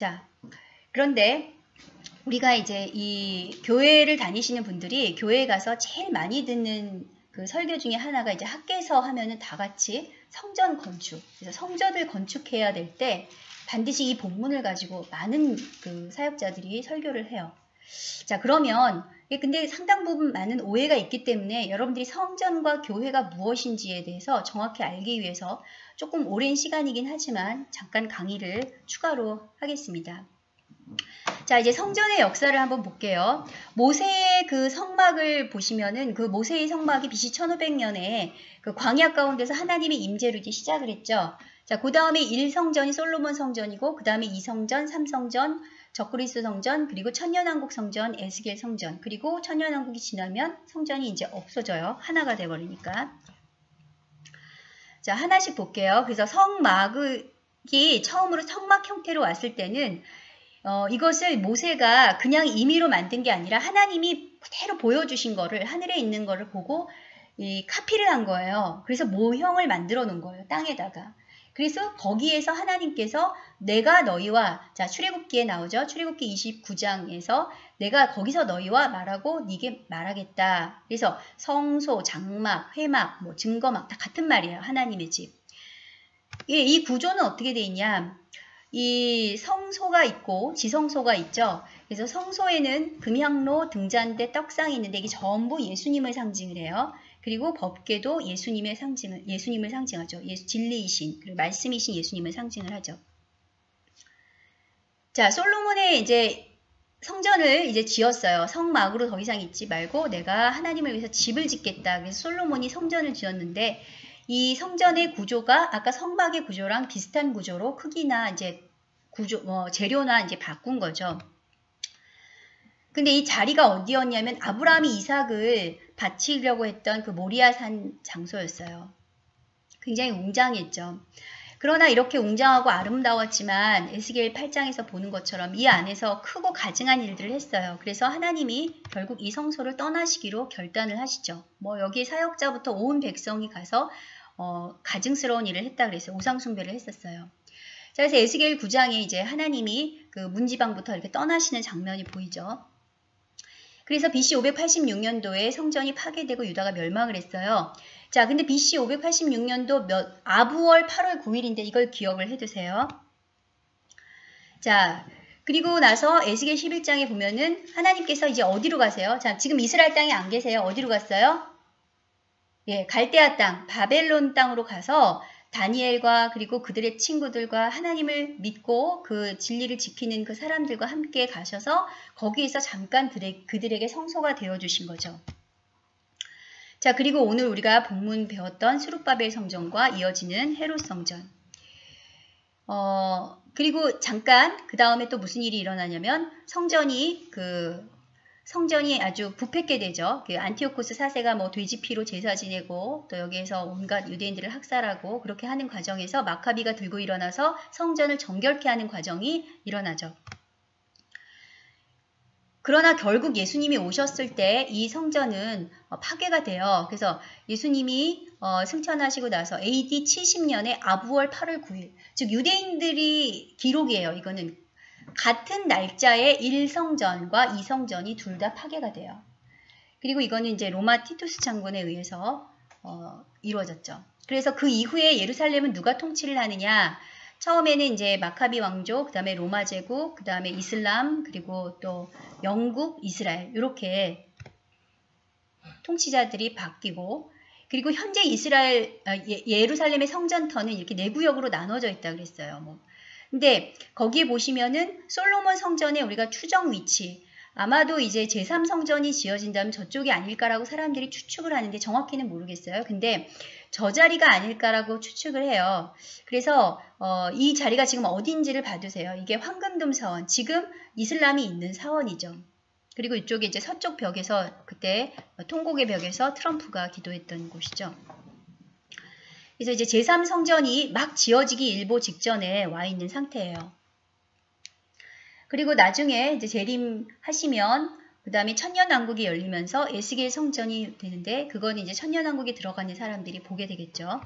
자, 그런데 우리가 이제 이 교회를 다니시는 분들이 교회에 가서 제일 많이 듣는 그 설교 중에 하나가 이제 학개서 하면은 다 같이 성전 건축. 그래서 성전을 건축해야 될 때 반드시 이 본문을 가지고 많은 그 사역자들이 설교를 해요. 자, 그러면 근데 상당 부분 많은 오해가 있기 때문에 여러분들이 성전과 교회가 무엇인지에 대해서 정확히 알기 위해서 조금 오랜 시간이긴 하지만 잠깐 강의를 추가로 하겠습니다. 자, 이제 성전의 역사를 한번 볼게요. 모세의 그 성막을 보시면은 그 모세의 성막이 BC 1500년에 그 광야 가운데서 하나님의 임재로 이제 시작을 했죠. 자, 그 다음에 1성전이 솔로몬 성전이고, 그 다음에 2성전, 3성전, 적그리스 성전, 그리고 천년왕국 성전, 에스겔 성전, 그리고 천년왕국이 지나면 성전이 이제 없어져요. 하나가 돼버리니까. 자, 하나씩 볼게요. 그래서 성막이 처음으로 성막 형태로 왔을 때는 이것을 모세가 그냥 임의로 만든 게 아니라 하나님이 그대로 보여주신 거를, 하늘에 있는 거를 보고 카피를 한 거예요. 그래서 모형을 만들어 놓은 거예요. 땅에다가. 그래서 거기에서 하나님께서 내가 너희와, 자, 출애굽기에 나오죠. 출애굽기 29장에서 내가 거기서 너희와 말하고 네게 말하겠다. 그래서 성소, 장막, 회막, 뭐 증거막 다 같은 말이에요. 하나님의 집. 이 구조는 어떻게 돼 있냐? 이 성소가 있고 지성소가 있죠. 그래서 성소에는 금향로, 등잔대, 떡상이 있는데 이게 전부 예수님을 상징을 해요. 그리고 법궤도 예수님을 상징하죠. 진리이신, 그리고 말씀이신 예수님을 상징을 하죠. 자, 솔로몬의 이제 성전을 이제 지었어요. 성막으로 더 이상 있지 말고 내가 하나님을 위해서 집을 짓겠다. 그래서 솔로몬이 성전을 지었는데 이 성전의 구조가 아까 성막의 구조랑 비슷한 구조로 크기나 이제 재료나 이제 바꾼 거죠. 근데 이 자리가 어디였냐면 아브라함이 이삭을 바치려고 했던 그 모리아산 장소였어요. 굉장히 웅장했죠. 그러나 이렇게 웅장하고 아름다웠지만 에스겔 8장에서 보는 것처럼 이 안에서 크고 가증한 일들을 했어요. 그래서 하나님이 결국 이 성소를 떠나시기로 결단을 하시죠. 뭐 여기 사역자부터 온 백성이 가서 가증스러운 일을 했다 그랬어요. 우상숭배를 했었어요. 자, 그래서 에스겔 9장에 이제 하나님이 그 문지방부터 이렇게 떠나시는 장면이 보이죠. 그래서 BC 586년도에 성전이 파괴되고 유다가 멸망을 했어요. 자, 근데 BC 586년도 아부월 8월 9일인데 이걸 기억을 해두세요. 자, 그리고 나서 에스겔 11장에 보면은 하나님께서 이제 어디로 가세요? 자, 지금 이스라엘 땅에 안 계세요. 어디로 갔어요? 예, 갈대아 땅, 바벨론 땅으로 가서 다니엘과 그리고 그들의 친구들과 하나님을 믿고 그 진리를 지키는 그 사람들과 함께 가셔서 거기에서 잠깐 그들에게 성소가 되어주신 거죠. 자, 그리고 오늘 우리가 본문 배웠던 수룹바벨 성전과 이어지는 헤롯 성전. 그리고 잠깐 그 다음에 또 무슨 일이 일어나냐면 성전이 아주 부패게 되죠. 그 안티오코스 4세가 뭐 돼지 피로 제사 지내고 또 여기에서 온갖 유대인들을 학살하고 그렇게 하는 과정에서 마카비가 들고 일어나서 성전을 정결케 하는 과정이 일어나죠. 그러나 결국 예수님이 오셨을 때 이 성전은 파괴가 돼요. 그래서 예수님이 승천하시고 나서 AD 70년에 아부월 8월 9일, 즉 유대인들이 기록이에요. 이거는 같은 날짜에 1성전과 2성전이 둘 다 파괴가 돼요. 그리고 이거는 이제 로마 티투스 장군에 의해서 이루어졌죠. 그래서 그 이후에 예루살렘은 누가 통치를 하느냐? 처음에는 이제 마카비 왕조, 그 다음에 로마 제국, 그 다음에 이슬람, 그리고 또 영국, 이스라엘 이렇게 통치자들이 바뀌고, 그리고 현재 예루살렘의 성전터는 이렇게 네 구역으로 나눠져 있다 그랬어요. 근데 거기에 보시면은 솔로몬 성전의 우리가 추정 위치, 아마도 이제 제3성전이 지어진다면 저쪽이 아닐까라고 사람들이 추측을 하는데 정확히는 모르겠어요. 근데 저 자리가 아닐까라고 추측을 해요. 그래서 이 자리가 지금 어딘지를 봐두세요. 이게 황금돔 사원, 지금 이슬람이 있는 사원이죠. 그리고 이쪽에 이제 서쪽 벽에서 그때 통곡의 벽에서 트럼프가 기도했던 곳이죠. 그래서 이제 제3성전이 막 지어지기 일보 직전에 와 있는 상태예요. 그리고 나중에 이제 재림하시면 그 다음에 천년왕국이 열리면서 에스겔 성전이 되는데 그건 이제 천년왕국에 들어가는 사람들이 보게 되겠죠.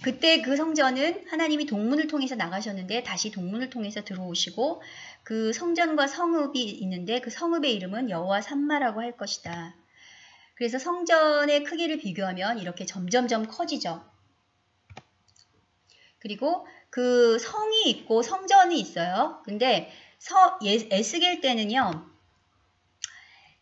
그때 그 성전은 하나님이 동문을 통해서 나가셨는데 다시 동문을 통해서 들어오시고 그 성전과 성읍이 있는데 그 성읍의 이름은 여호와 삼마라고 할 것이다. 그래서 성전의 크기를 비교하면 이렇게 점점점 커지죠. 그리고 그 성이 있고 성전이 있어요. 근데 에스겔 때는요.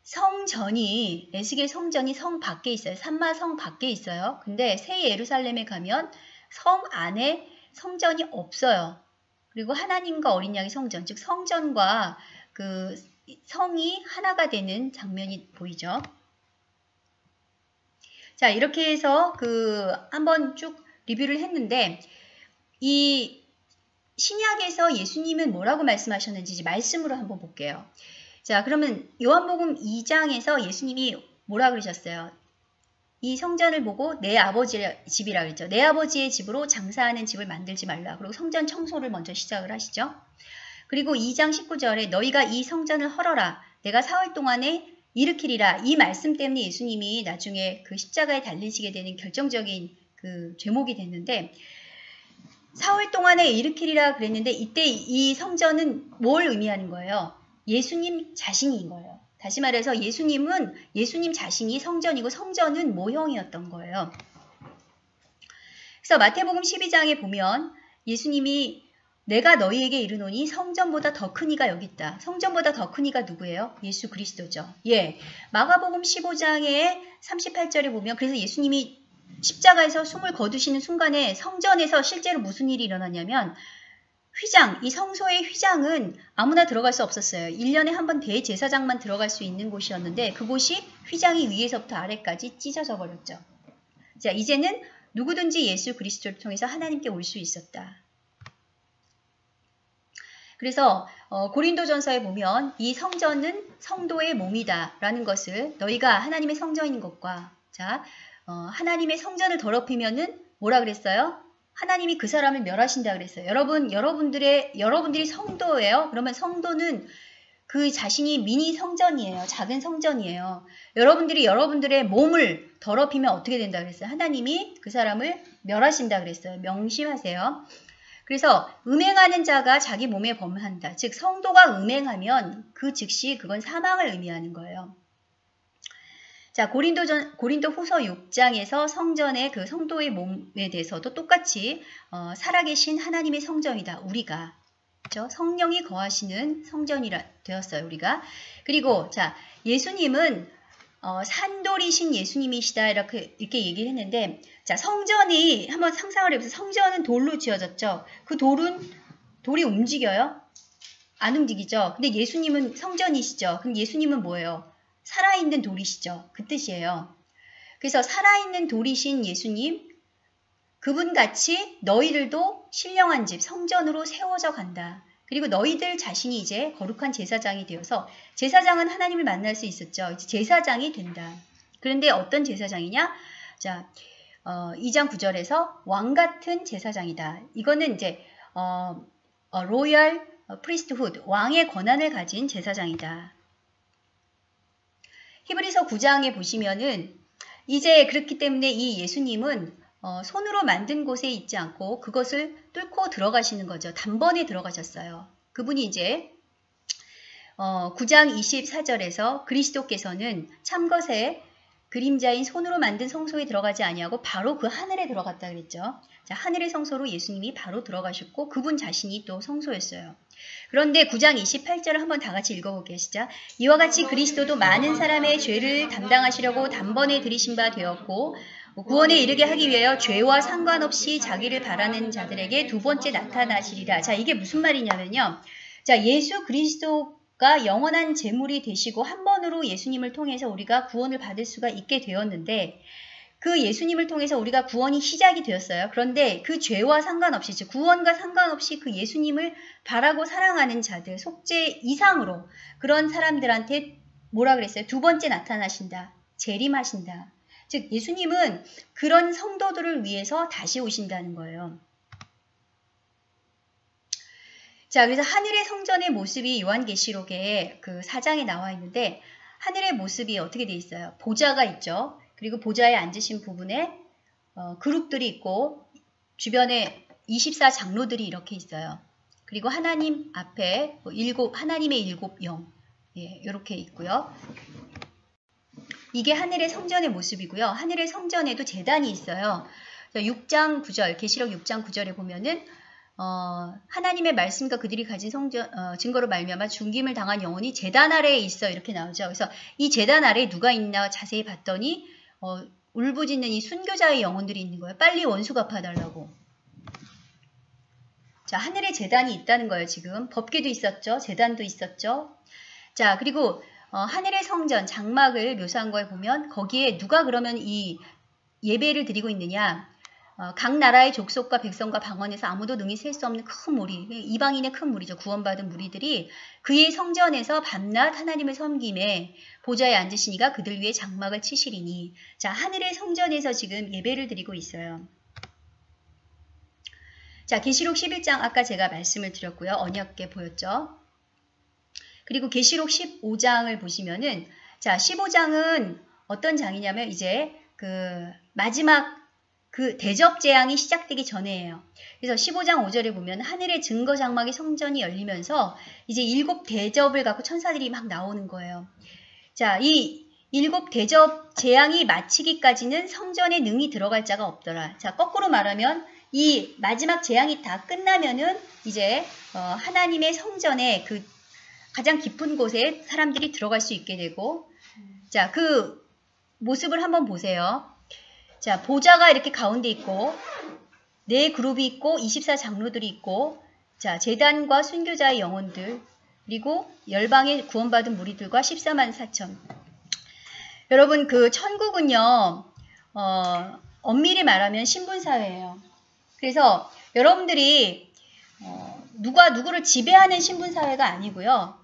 성전이 에스겔 성전이 성 밖에 있어요. 삼마 성 밖에 있어요. 근데 새 예루살렘에 가면 성 안에 성전이 없어요. 그리고 하나님과 어린 양의 성전, 즉 성전과 그 성이 하나가 되는 장면이 보이죠. 자, 이렇게 해서 한번 쭉 리뷰를 했는데 이 신약에서 예수님은 뭐라고 말씀하셨는지 말씀으로 한번 볼게요. 자, 그러면 요한복음 2장에서 예수님이 뭐라 그러셨어요? 이 성전을 보고 내 아버지의 집이라 그랬죠. 내 아버지의 집으로 장사하는 집을 만들지 말라. 그리고 성전 청소를 먼저 시작을 하시죠. 그리고 2장 19절에 너희가 이 성전을 헐어라. 내가 사흘 동안에 일으키리라. 이 말씀 때문에 예수님이 나중에 그 십자가에 달리시게 되는 결정적인 그 죄목이 됐는데 사흘 동안에 일으키리라 그랬는데 이때 이 성전은 뭘 의미하는 거예요? 예수님 자신인 거예요. 다시 말해서 예수님 자신이 성전이고 성전은 모형이었던 거예요. 그래서 마태복음 12장에 보면 예수님이 내가 너희에게 이르노니 성전보다 더 큰 이가 여기 있다. 성전보다 더 큰 이가 누구예요? 예수 그리스도죠. 예, 마가복음 15장에 38절에 보면 그래서 예수님이 십자가에서 숨을 거두시는 순간에 성전에서 실제로 무슨 일이 일어났냐면 휘장, 이 성소의 휘장은 아무나 들어갈 수 없었어요. 1년에 한 번 대제사장만 들어갈 수 있는 곳이었는데 그곳이 휘장이 위에서부터 아래까지 찢어져 버렸죠. 자, 이제는 누구든지 예수 그리스도를 통해서 하나님께 올 수 있었다. 그래서 고린도전서에 보면 이 성전은 성도의 몸이다 라는 것을 너희가 하나님의 성전인 것과 자 하나님의 성전을 더럽히면은 뭐라 그랬어요? 하나님이 그 사람을 멸하신다 그랬어요. 여러분들이 성도예요. 그러면 성도는 그 자신이 미니 성전이에요. 작은 성전이에요. 여러분들이 여러분들의 몸을 더럽히면 어떻게 된다 그랬어요? 하나님이 그 사람을 멸하신다 그랬어요. 명심하세요. 그래서 음행하는 자가 자기 몸에 범한다. 즉 성도가 음행하면 그 즉시 그건 사망을 의미하는 거예요. 자, 고린도 후서 6장에서 성전의 그 성도의 몸에 대해서도 똑같이 살아계신 하나님의 성전이다. 우리가. 그렇죠? 성령이 거하시는 성전이라 되었어요. 우리가. 그리고 자, 예수님은 산돌이신 예수님이시다. 이렇게 얘기를 했는데 자, 성전이 한번 상상을 해보세요. 성전은 돌로 지어졌죠. 그 돌이 움직여요? 안 움직이죠. 근데 예수님은 성전이시죠. 그럼 예수님은 뭐예요? 살아있는 돌이시죠. 그 뜻이에요. 그래서 살아있는 돌이신 예수님, 그분같이 너희들도 신령한 집, 성전으로 세워져 간다. 그리고 너희들 자신이 이제 거룩한 제사장이 되어서 제사장은 하나님을 만날 수 있었죠. 이제 제사장이 된다. 그런데 어떤 제사장이냐? 자, 2장 9절에서 왕 같은 제사장이다. 이거는 이제 로열 프리스트훗, 왕의 권한을 가진 제사장이다. 히브리서 9장에 보시면은 이제 그렇기 때문에 이 예수님은 손으로 만든 곳에 있지 않고 그것을 뚫고 들어가시는 거죠. 단번에 들어가셨어요. 그분이 이제 9장 24절에서 그리스도께서는 참것의 그림자인 손으로 만든 성소에 들어가지 아니하고 바로 그 하늘에 들어갔다 그랬죠. 자, 하늘의 성소로 예수님이 바로 들어가셨고 그분 자신이 또 성소였어요. 그런데 9장 28절을 한번 다 같이 읽어보게 시작. 이와 같이 그리스도도 많은 사람의 죄를 담당하시려고 단번에 들이신 바 되었고 구원에 이르게 하기 위하여 죄와 상관없이 자기를 바라는 자들에게 두 번째 나타나시리라. 자, 이게 무슨 말이냐면요. 자, 예수 그리스도가 영원한 제물이 되시고 한 번으로 예수님을 통해서 우리가 구원을 받을 수가 있게 되었는데 그 예수님을 통해서 우리가 구원이 시작이 되었어요. 그런데 그 죄와 상관없이, 즉 구원과 상관없이 그 예수님을 바라고 사랑하는 자들, 속죄 이상으로 그런 사람들한테 뭐라 그랬어요? 두 번째 나타나신다. 재림하신다. 즉 예수님은 그런 성도들을 위해서 다시 오신다는 거예요. 자, 그래서 하늘의 성전의 모습이 요한계시록에 그 4장에 나와 있는데 하늘의 모습이 어떻게 돼 있어요? 보좌가 있죠. 그리고 보좌에 앉으신 부분에 그룹들이 있고 주변에 24장로들이 이렇게 있어요. 그리고 하나님 앞에 하나님의 일곱 영, 예, 이렇게 있고요. 이게 하늘의 성전의 모습이고요. 하늘의 성전에도 제단이 있어요. 6장 9절, 계시록 6장 9절에 보면은 하나님의 말씀과 그들이 가진 증거로 말미암아 죽임을 당한 영혼이 제단 아래에 있어 이렇게 나오죠. 그래서 이 제단 아래에 누가 있나 자세히 봤더니 울부짖는 이 순교자의 영혼들이 있는 거예요. 빨리 원수 갚아달라고. 자, 하늘에 제단이 있다는 거예요. 지금 법궤도 있었죠. 제단도 있었죠. 자, 그리고 하늘의 성전 장막을 묘사한 거에 보면 거기에 누가 그러면 이 예배를 드리고 있느냐. 각 나라의 족속과 백성과 방언에서 아무도 능히 셀 수 없는 큰 무리, 이방인의 큰 무리죠. 구원받은 무리들이 그의 성전에서 밤낮 하나님을 섬김에 보좌에 앉으신 이가 그들 위에 장막을 치시리니. 자, 하늘의 성전에서 지금 예배를 드리고 있어요. 자, 계시록 11장 아까 제가 말씀을 드렸고요. 언약궤 보였죠. 그리고 계시록 15장을 보시면은, 자, 15장은 어떤 장이냐면 이제 그 마지막 그 대접 재앙이 시작되기 전에예요. 그래서 15장 5절에 보면 하늘의 증거 장막의 성전이 열리면서 이제 7 대접을 갖고 천사들이 막 나오는 거예요. 자, 이 7 대접 재앙이 마치기까지는 성전에 능히 들어갈 자가 없더라. 자, 거꾸로 말하면 이 마지막 재앙이 다 끝나면은 이제 하나님의 성전에 그 가장 깊은 곳에 사람들이 들어갈 수 있게 되고, 자, 그 모습을 한번 보세요. 자, 보좌가 이렇게 가운데 있고, 4그룹이 있고, 24장로들이 있고, 자, 제단과 순교자의 영혼들, 그리고 열방의 구원받은 무리들과 14만 4천. 여러분, 그 천국은요, 엄밀히 말하면 신분사회예요. 그래서 여러분들이 누가 누구를 지배하는 신분사회가 아니고요.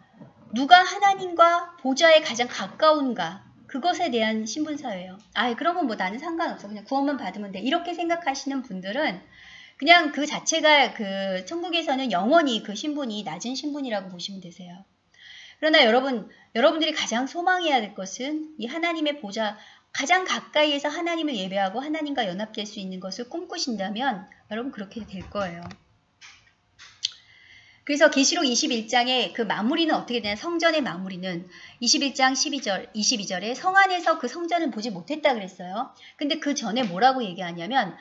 누가 하나님과 보좌에 가장 가까운가, 그것에 대한 신분사회예요. 그러면 뭐 나는 상관없어. 그냥 구원만 받으면 돼. 이렇게 생각하시는 분들은 그냥 그 자체가 그 천국에서는 영원히 그 신분이 낮은 신분이라고 보시면 되세요. 그러나 여러분들이 가장 소망해야 될 것은 이 하나님의 보좌, 가장 가까이에서 하나님을 예배하고 하나님과 연합될 수 있는 것을 꿈꾸신다면 여러분 그렇게 될 거예요. 그래서 계시록 21장의 그 마무리는 어떻게 되냐. 성전의 마무리는 21장 22절에 성 안에서 그 성전을 보지 못했다 그랬어요. 근데 그 전에 뭐라고 얘기하냐면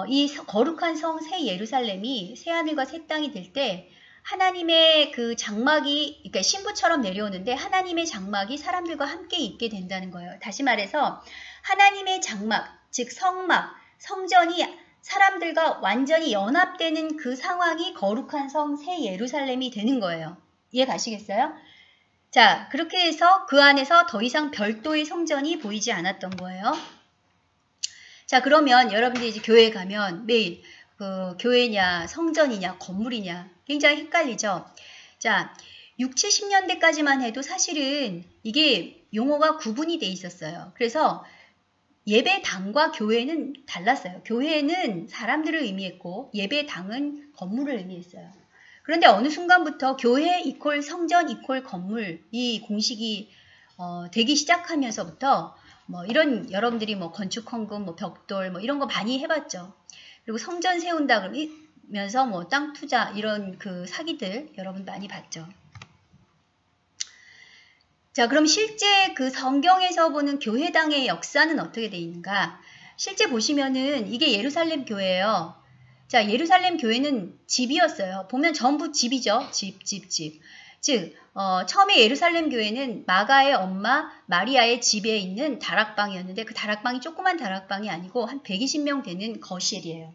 이 거룩한 성 새 예루살렘이 새 하늘과 새 땅이 될 때 하나님의 그 장막이, 그러니까 신부처럼 내려오는데 하나님의 장막이 사람들과 함께 있게 된다는 거예요. 다시 말해서 하나님의 장막, 즉 성막, 성전이 사람들과 완전히 연합되는 그 상황이 거룩한 성 새 예루살렘이 되는 거예요. 이해 가시겠어요? 자, 그렇게 해서 그 안에서 더 이상 별도의 성전이 보이지 않았던 거예요. 자, 그러면 여러분들이 이제 교회에 가면 매일 그 교회냐, 성전이냐, 건물이냐 굉장히 헷갈리죠. 자, 60, 70년대까지만 해도 사실은 이게 용어가 구분이 돼 있었어요. 그래서 예배당과 교회는 달랐어요. 교회는 사람들을 의미했고 예배당은 건물을 의미했어요. 그런데 어느 순간부터 교회 이퀄 성전 이퀄 건물 이 공식이 되기 시작하면서부터 뭐 이런 여러분들이 뭐 건축 헌금, 뭐 벽돌 뭐 이런 거 많이 해봤죠. 그리고 성전 세운다 그러면서 뭐 땅 투자 이런 그 사기들 여러분 많이 봤죠. 자, 그럼 실제 그 성경에서 보는 교회당의 역사는 어떻게 돼 있는가? 실제 보시면은 이게 예루살렘 교회예요. 자, 예루살렘 교회는 집이었어요. 보면 전부 집이죠. 집. 즉, 처음에 예루살렘 교회는 마가의 엄마 마리아의 집에 있는 다락방이었는데 그 다락방이 조그만 다락방이 아니고 한 120명 되는 거실이에요.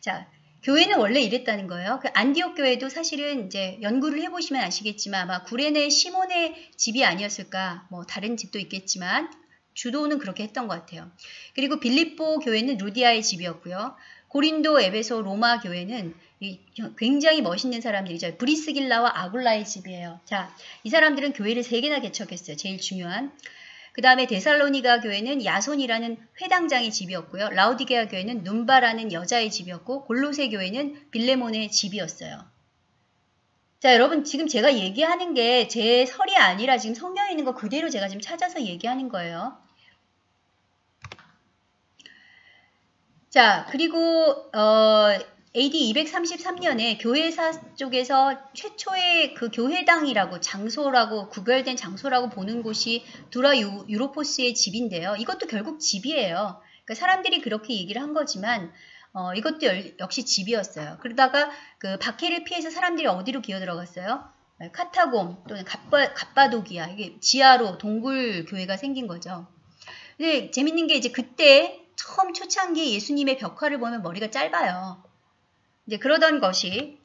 자, 교회는 원래 이랬다는 거예요. 그 안디옥 교회도 사실은 이제 연구를 해보시면 아시겠지만 아마 구레네 시몬의 집이 아니었을까, 뭐 다른 집도 있겠지만 주도는 그렇게 했던 것 같아요. 그리고 빌립보 교회는 루디아의 집이었고요. 고린도, 에베소, 로마 교회는 굉장히 멋있는 사람들이죠. 브리스길라와 아굴라의 집이에요. 자, 이 사람들은 교회를 3개나 개척했어요. 제일 중요한. 그 다음에 데살로니가 교회는 야손이라는 회당장의 집이었고요. 라우디게아 교회는 눈바라는 여자의 집이었고 골로새 교회는 빌레몬의 집이었어요. 자, 여러분 지금 제가 얘기하는 게 제 설이 아니라 지금 성경에 있는 거 그대로 제가 지금 찾아서 얘기하는 거예요. 자, 그리고 AD 233년에 교회사 쪽에서 최초의 그 교회당이라고 장소라고 구별된 장소라고 보는 곳이 두라 유로포스의 집인데요. 이것도 결국 집이에요. 그러니까 사람들이 그렇게 얘기를 한 거지만 이것도 역시 집이었어요. 그러다가 그 박해를 피해서 사람들이 어디로 기어 들어갔어요? 카타곰 또는 갑바도기아, 이게 지하로 동굴 교회가 생긴 거죠. 근데 재밌는 게 이제 그때 처음 초창기 예수님의 벽화를 보면 머리가 짧아요. 이제 그러던 것이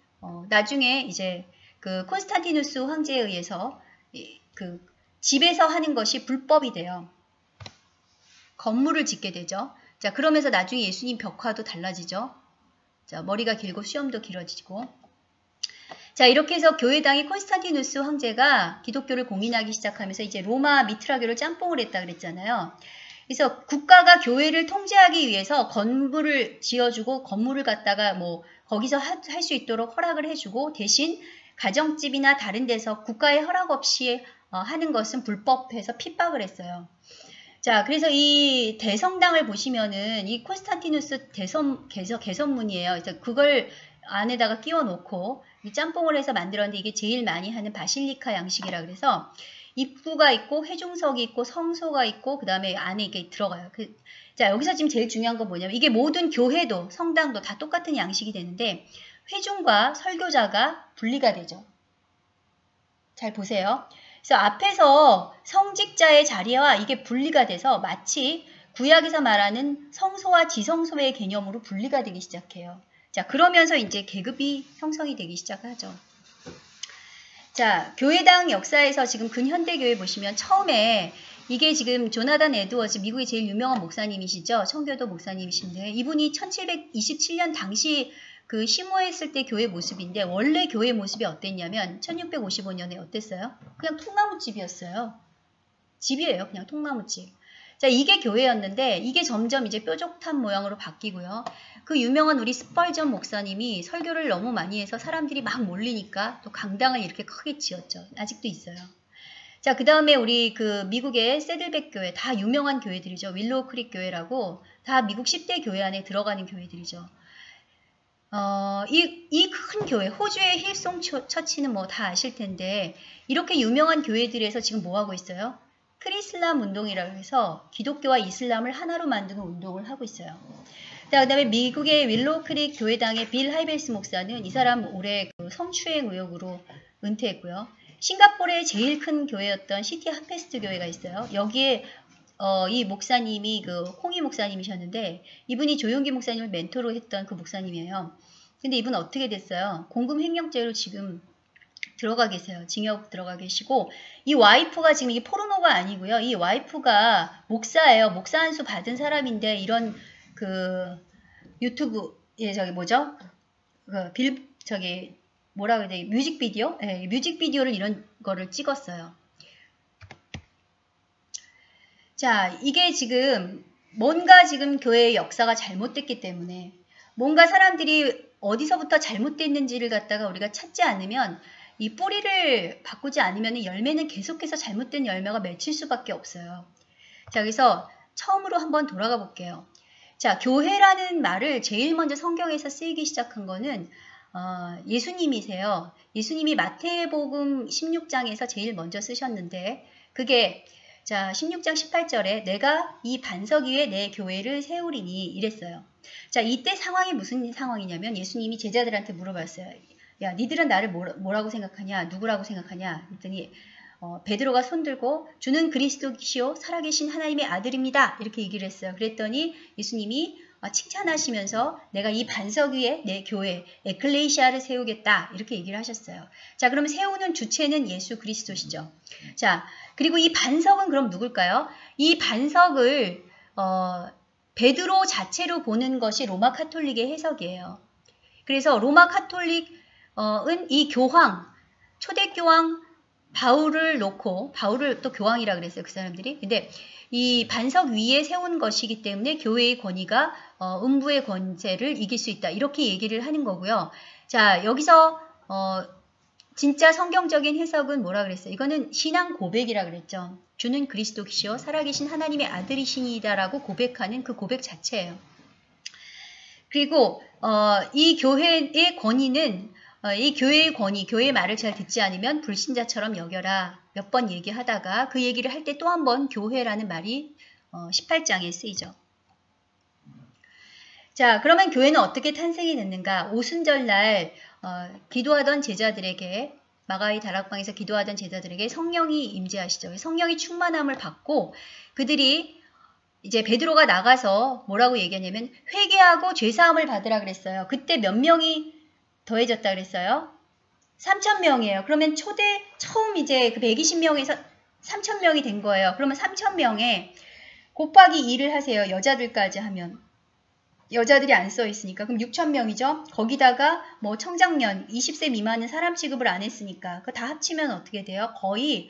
나중에 이제 그 콘스탄티누스 황제에 의해서 그 집에서 하는 것이 불법이 돼요. 건물을 짓게 되죠. 자, 그러면서 나중에 예수님 벽화도 달라지죠. 자, 머리가 길고 수염도 길어지고. 자, 이렇게 해서 교회당이 콘스탄티누스 황제가 기독교를 공인하기 시작하면서 이제 로마 미트라교를 짬뽕을 했다 그랬잖아요. 그래서 국가가 교회를 통제하기 위해서 건물을 지어주고 건물을 갖다가 뭐 거기서 할 수 있도록 허락을 해주고 대신 가정집이나 다른 데서 국가의 허락 없이 하는 것은 불법해서 핍박을 했어요. 자, 그래서 이 대성당을 보시면은 이 콘스탄티누스 개선문이에요. 그래서 그걸 안에다가 끼워 놓고 짬뽕을 해서 만들었는데 이게 제일 많이 하는 바실리카 양식이라 그래서 입구가 있고 회중석이 있고 성소가 있고 그 다음에 안에 이게 들어가요. 자, 여기서 지금 제일 중요한 건 뭐냐면 이게 모든 교회도 성당도 다 똑같은 양식이 되는데 회중과 설교자가 분리가 되죠. 잘 보세요. 그래서 앞에서 성직자의 자리와 이게 분리가 돼서 마치 구약에서 말하는 성소와 지성소의 개념으로 분리가 되기 시작해요. 자, 그러면서 이제 계급이 형성이 되기 시작하죠. 자, 교회당 역사에서 지금 근현대교회 보시면 처음에 이게 지금 조나단 에드워즈, 미국의 제일 유명한 목사님이시죠. 청교도 목사님이신데 이분이 1727년 당시 그 심호했을 때 교회 모습인데 원래 교회 모습이 어땠냐면 1655년에 어땠어요? 그냥 통나무집이었어요. 집이에요. 그냥 통나무집. 자, 이게 교회였는데 이게 점점 이제 뾰족한 모양으로 바뀌고요. 그 유명한 우리 스펄전 목사님이 설교를 너무 많이 해서 사람들이 막 몰리니까 또 강당을 이렇게 크게 지었죠. 아직도 있어요. 자, 그 다음에 우리 그 미국의 세들백 교회, 다 유명한 교회들이죠. 윌로우 크릭 교회라고 다 미국 10대 교회 안에 들어가는 교회들이죠. 이 큰 교회, 호주의 힐송 처치는 뭐 다 아실 텐데 이렇게 유명한 교회들에서 지금 뭐 하고 있어요? 크리슬람 운동이라고 해서 기독교와 이슬람을 하나로 만드는 운동을 하고 있어요. 자, 그 다음에 미국의 윌로우 크릭 교회당의 빌 하이벨스 목사는 이 사람 올해 그 성추행 의혹으로 은퇴했고요. 싱가포르의 제일 큰 교회였던 시티 하페스트 교회가 있어요. 여기에 이 목사님이 그 홍희 목사님이셨는데 이분이 조용기 목사님을 멘토로 했던 그 목사님이에요. 근데 이분 어떻게 됐어요? 공금횡령죄로 지금 들어가 계세요. 징역 들어가 계시고 이 와이프가 지금 이게 포르노가 아니고요. 이 와이프가 목사예요. 목사 안수 받은 사람인데 이런 그 유튜브에 저기 뭐죠? 뭐라 그래야 돼? 뮤직비디오? 네, 뮤직비디오를 이런 거를 찍었어요. 자, 이게 지금 뭔가 지금 교회의 역사가 잘못됐기 때문에 뭔가 사람들이 어디서부터 잘못됐는지를 갖다가 우리가 찾지 않으면 이 뿌리를 바꾸지 않으면 열매는 계속해서 잘못된 열매가 맺힐 수밖에 없어요. 자, 그래서 처음으로 한번 돌아가 볼게요. 자, 교회라는 말을 제일 먼저 성경에서 쓰이기 시작한 거는 예수님이세요. 예수님이 마태복음 16장에서 제일 먼저 쓰셨는데 그게 자 16장 18절에 내가 이 반석 위에 내 교회를 세우리니 이랬어요. 자, 이때 상황이 무슨 상황이냐면 예수님이 제자들한테 물어봤어요. 야, 니들은 나를 뭐라고 생각하냐? 누구라고 생각하냐? 그랬더니 베드로가 손들고 주는 그리스도시요 살아계신 하나님의 아들입니다. 이렇게 얘기를 했어요. 그랬더니 예수님이 칭찬하시면서 내가 이 반석 위에 내 교회 에클레시아를 세우겠다 이렇게 얘기를 하셨어요. 자, 그럼 세우는 주체는 예수 그리스도시죠. 자, 그리고 이 반석은 그럼 누굴까요? 이 반석을 베드로 자체로 보는 것이 로마 카톨릭의 해석이에요. 그래서 로마 카톨릭은 이 교황, 초대교황 바울을 놓고 바울을 또 교황이라 그랬어요. 그 사람들이. 근데 이 반석 위에 세운 것이기 때문에 교회의 권위가 음부의 권세를 이길 수 있다. 이렇게 얘기를 하는 거고요. 자, 여기서 진짜 성경적인 해석은 뭐라 그랬어요? 이거는 신앙 고백이라 그랬죠. 주는 그리스도시요 살아계신 하나님의 아들이시니다라고 고백하는 그 고백 자체예요. 그리고 이 교회의 권위는 이 교회의 권위, 교회의 말을 잘 듣지 않으면 불신자처럼 여겨라. 몇 번 얘기하다가 그 얘기를 할 때 또 한 번 교회라는 말이 18장에 쓰이죠. 자, 그러면 교회는 어떻게 탄생이 됐는가? 오순절날 기도하던 제자들에게, 마가의 다락방에서 기도하던 제자들에게 성령이 임재하시죠. 성령이 충만함을 받고 그들이 이제 베드로가 나가서 뭐라고 얘기하냐면 회개하고 죄사함을 받으라 그랬어요. 그때 몇 명이 더해졌다 그랬어요? 3,000명이에요. 그러면 처음 이제 그 120명에서 3,000명이 된 거예요. 그러면 3,000명에 곱하기 2를 하세요. 여자들까지 하면. 여자들이 안 써 있으니까. 그럼 6,000명이죠. 거기다가 뭐 청장년 20세 미만은 사람 취급을 안 했으니까. 그거 다 합치면 어떻게 돼요? 거의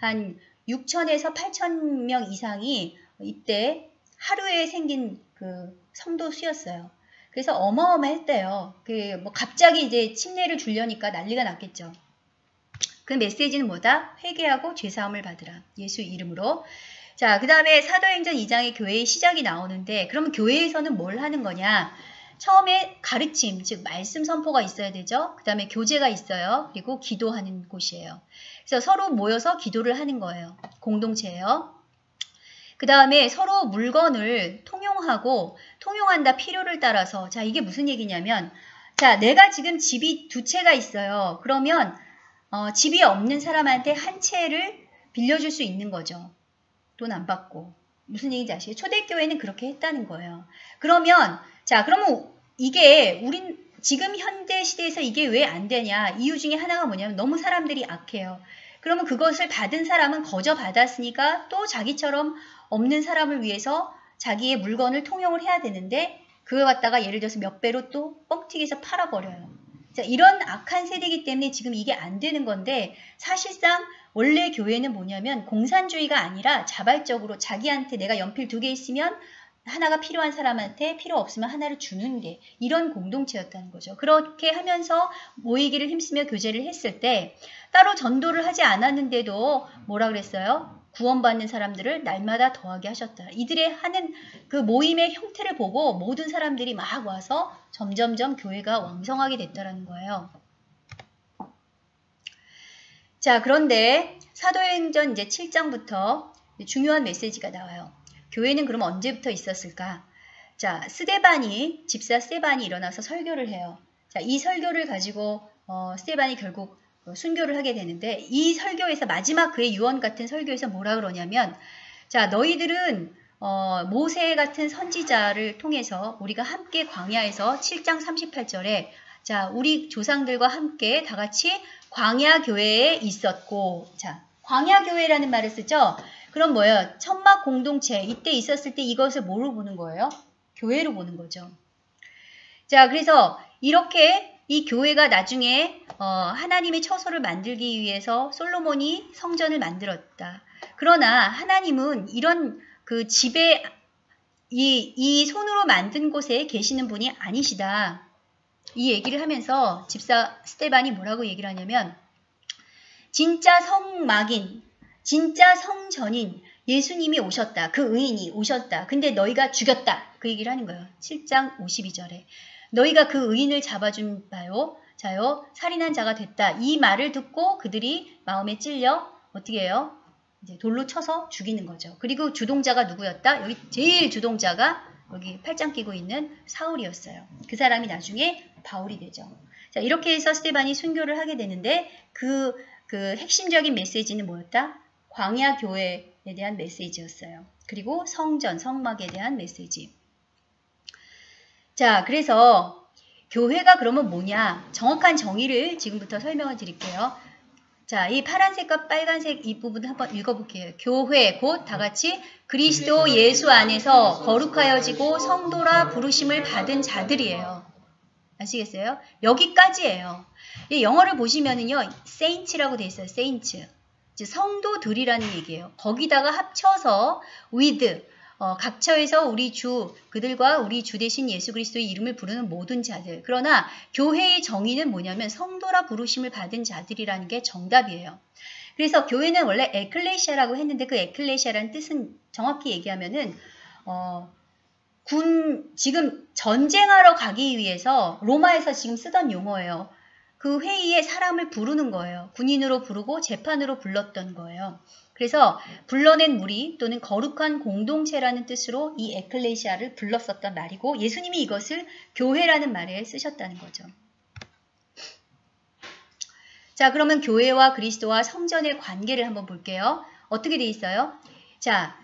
한 6,000에서 8,000명 이상이 이때 하루에 생긴 그 성도 수였어요. 그래서 어마어마했대요. 뭐 갑자기 이제 침례를 주려니까 난리가 났겠죠. 그 메시지는 뭐다? 회개하고 죄사함을 받으라. 예수 이름으로. 자, 그 다음에 사도행전 2장의 교회의 시작이 나오는데 그러면 교회에서는 뭘 하는 거냐? 처음에 가르침, 즉 말씀 선포가 있어야 되죠. 그 다음에 교제가 있어요. 그리고 기도하는 곳이에요. 그래서 서로 모여서 기도를 하는 거예요. 공동체예요. 그 다음에 서로 물건을 통용한다 필요를 따라서. 자, 이게 무슨 얘기냐면, 자, 내가 지금 집이 2채가 있어요. 그러면 집이 없는 사람한테 한 채를 빌려줄 수 있는 거죠. 돈 안 받고. 무슨 얘기인지 아시죠? 초대교회는 그렇게 했다는 거예요. 그러면 이게 지금 현대 시대에서 이게 왜 안 되냐? 이유 중에 하나가 뭐냐면 너무 사람들이 악해요. 그러면 그것을 받은 사람은 거저 받았으니까 또 자기처럼 없는 사람을 위해서 자기의 물건을 통용을 해야 되는데 그걸 갖다가 예를 들어서 몇 배로 또 뻥튀기해서 팔아버려요. 자, 이런 악한 세대이기 때문에 지금 이게 안 되는 건데 사실상 원래 교회는 뭐냐면 공산주의가 아니라 자발적으로 자기한테 내가 연필 2개 있으면 하나가 필요한 사람한테 필요 없으면 하나를 주는 게 이런 공동체였다는 거죠. 그렇게 하면서 모이기를 힘쓰며 교제를 했을 때 따로 전도를 하지 않았는데도 뭐라 그랬어요? 구원받는 사람들을 날마다 더하게 하셨다. 이들의 하는 그 모임의 형태를 보고 모든 사람들이 막 와서 점점점 교회가 왕성하게 됐다라는 거예요. 자, 그런데 사도행전 이제 7장부터 중요한 메시지가 나와요. 교회는 그럼 언제부터 있었을까? 자, 집사 스데반이 일어나서 설교를 해요. 자, 이 설교를 가지고 스데반이 결국 순교를 하게 되는데 이 설교에서 마지막 그의 유언 같은 설교에서 뭐라 그러냐면 자, 너희들은 모세 같은 선지자를 통해서 우리가 함께 광야에서 7장 38절에 자, 우리 조상들과 함께 다 같이 광야 교회에 있었고 자, 광야 교회라는 말을 쓰죠. 그럼 뭐예요? 천막 공동체 이때 있었을 때 이것을 뭐로 보는 거예요? 교회로 보는 거죠. 자, 그래서 이렇게 이 교회가 나중에 하나님의 처소를 만들기 위해서 솔로몬이 성전을 만들었다. 그러나 하나님은 이런 그 집에 이 손으로 만든 곳에 계시는 분이 아니시다. 이 얘기를 하면서 집사 스데반이 뭐라고 얘기를 하냐면 진짜 성막인, 진짜 성전인 예수님이 오셨다. 그 의인이 오셨다. 근데 너희가 죽였다. 그 얘기를 하는 거예요. 7장 52절에. 너희가 그 의인을 잡아준 바요. 자요. 살인한 자가 됐다. 이 말을 듣고 그들이 마음에 찔려 어떻게 해요? 이제 돌로 쳐서 죽이는 거죠. 그리고 주동자가 누구였다? 여기 제일 주동자가 여기 팔짱 끼고 있는 사울이었어요. 그 사람이 나중에 바울이 되죠. 자, 이렇게 해서 스데반이 순교를 하게 되는데 그 핵심적인 메시지는 뭐였다? 광야 교회에 대한 메시지였어요. 그리고 성전, 성막에 대한 메시지. 자, 그래서 교회가 그러면 뭐냐? 정확한 정의를 지금부터 설명을 드릴게요. 자, 이 파란색과 빨간색 이 부분 한번 읽어볼게요. 교회 곧 다같이 그리스도 예수 안에서 거룩하여지고 성도라 부르심을 받은 자들이에요. 아시겠어요? 여기까지예요. 이 영어를 보시면은요, saints라고 돼 있어요. saints. 성도들이라는 얘기예요. 거기다가 합쳐서 with 각처에서 우리 주 그들과 우리 주 대신 예수 그리스도의 이름을 부르는 모든 자들. 그러나 교회의 정의는 뭐냐면 성도라 부르심을 받은 자들이라는 게 정답이에요. 그래서 교회는 원래 에클레시아라고 했는데 그 에클레시아라는 뜻은 정확히 얘기하면은 지금 전쟁하러 가기 위해서 로마에서 지금 쓰던 용어예요. 그 회의에 사람을 부르는 거예요. 군인으로 부르고 재판으로 불렀던 거예요. 그래서 불러낸 무리 또는 거룩한 공동체라는 뜻으로 이 에클레시아를 불렀었던 말이고 예수님이 이것을 교회라는 말에 쓰셨다는 거죠. 자, 그러면 교회와 그리스도와 성전의 관계를 한번 볼게요. 어떻게 돼 있어요? 자,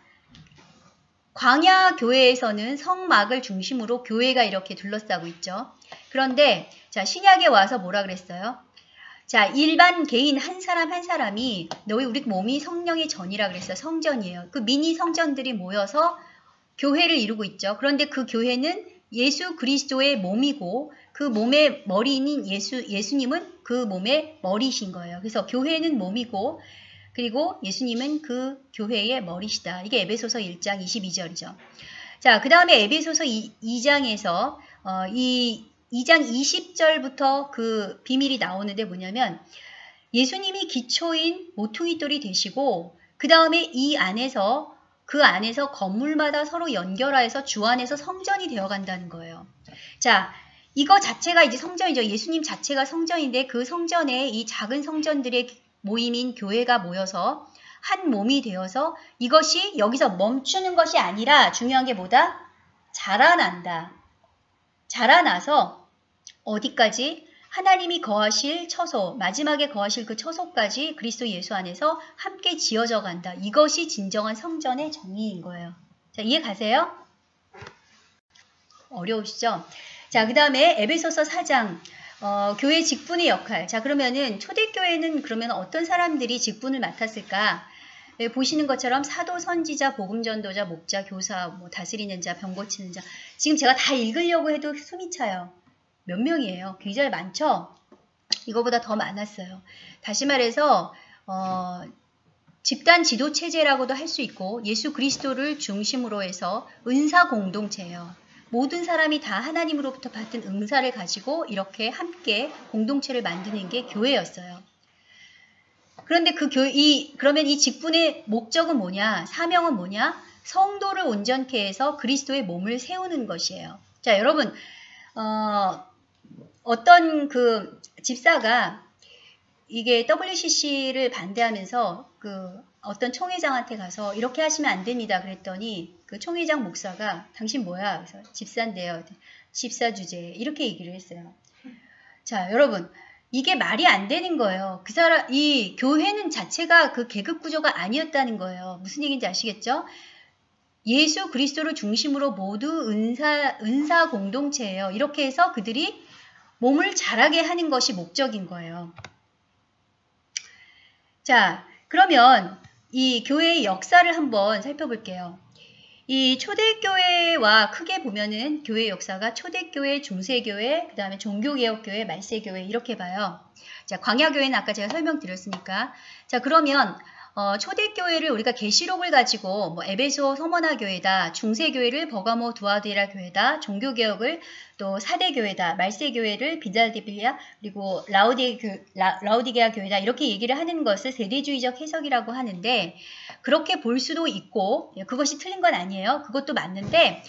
광야 교회에서는 성막을 중심으로 교회가 이렇게 둘러싸고 있죠. 그런데 자, 신약에 와서 뭐라 그랬어요? 자, 일반 개인 한 사람 한 사람이 우리 몸이 성령의 전이라 그랬어요. 성전이에요. 그 미니 성전들이 모여서 교회를 이루고 있죠. 그런데 그 교회는 예수 그리스도의 몸이고 그 몸의 머리인 예수님은 그 몸의 머리이신 거예요. 그래서 교회는 몸이고 그리고 예수님은 그 교회의 머리시다. 이게 에베소서 1장 22절이죠. 자, 그 다음에 에베소서 2장에서 이 2장 20절부터 그 비밀이 나오는데 뭐냐면 예수님이 기초인 모퉁이 돌이 되시고 그 다음에 그 안에서 건물마다 서로 연결하여서 주 안에서 성전이 되어간다는 거예요. 자, 이거 자체가 이제 성전이죠. 예수님 자체가 성전인데 그 성전에 이 작은 성전들의 모임인 교회가 모여서 한 몸이 되어서 이것이 여기서 멈추는 것이 아니라 중요한 게 뭐다? 자라난다. 자라나서 어디까지? 하나님이 거하실 처소, 마지막에 거하실 그 처소까지 그리스도 예수 안에서 함께 지어져 간다. 이것이 진정한 성전의 정의인 거예요. 자, 이해 가세요? 어려우시죠? 자, 그 다음에 에베소서 4장 교회 직분의 역할. 자, 그러면은 초대교회는 그러면 어떤 사람들이 직분을 맡았을까? 네, 보시는 것처럼 사도, 선지자, 복음전도자, 목자, 교사, 뭐 다스리는 자, 병 고치는 자. 지금 제가 다 읽으려고 해도 숨이 차요. 몇 명이에요? 굉장히 많죠? 이거보다 더 많았어요. 다시 말해서 집단 지도 체제라고도 할 수 있고 예수 그리스도를 중심으로 해서 은사 공동체예요. 모든 사람이 다 하나님으로부터 받은 은사를 가지고 이렇게 함께 공동체를 만드는 게 교회였어요. 그런데 그러면 이 직분의 목적은 뭐냐? 사명은 뭐냐? 성도를 온전케 해서 그리스도의 몸을 세우는 것이에요. 자, 여러분, 어떤 그 집사가 이게 WCC를 반대하면서 그 어떤 총회장한테 가서 이렇게 하시면 안 됩니다. 그랬더니 그 총회장 목사가 당신 뭐야? 그래서 집사인데요. 집사 주제 이렇게 얘기를 했어요. 자, 여러분. 이게 말이 안 되는 거예요. 이 교회는 자체가 그 계급 구조가 아니었다는 거예요. 무슨 얘기인지 아시겠죠? 예수 그리스도를 중심으로 모두 은사 공동체예요. 이렇게 해서 그들이 몸을 자라게 하는 것이 목적인 거예요. 자, 그러면 이 교회의 역사를 한번 살펴볼게요. 이 초대교회와 크게 보면은 교회 역사가 초대교회, 중세교회, 그 다음에 종교개혁교회, 말세교회 이렇게 봐요. 자, 광야교회는 아까 제가 설명드렸으니까. 자, 그러면 초대교회를 우리가 계시록을 가지고 뭐 에베소 서머나 교회다, 중세교회를 버가모 두아디라 교회다, 종교개혁을 또 사대교회다, 말세교회를 비달디빌리아 그리고 라우디게아 교회다 이렇게 얘기를 하는 것을 세대주의적 해석이라고 하는데 그렇게 볼 수도 있고 그것이 틀린 건 아니에요. 그것도 맞는데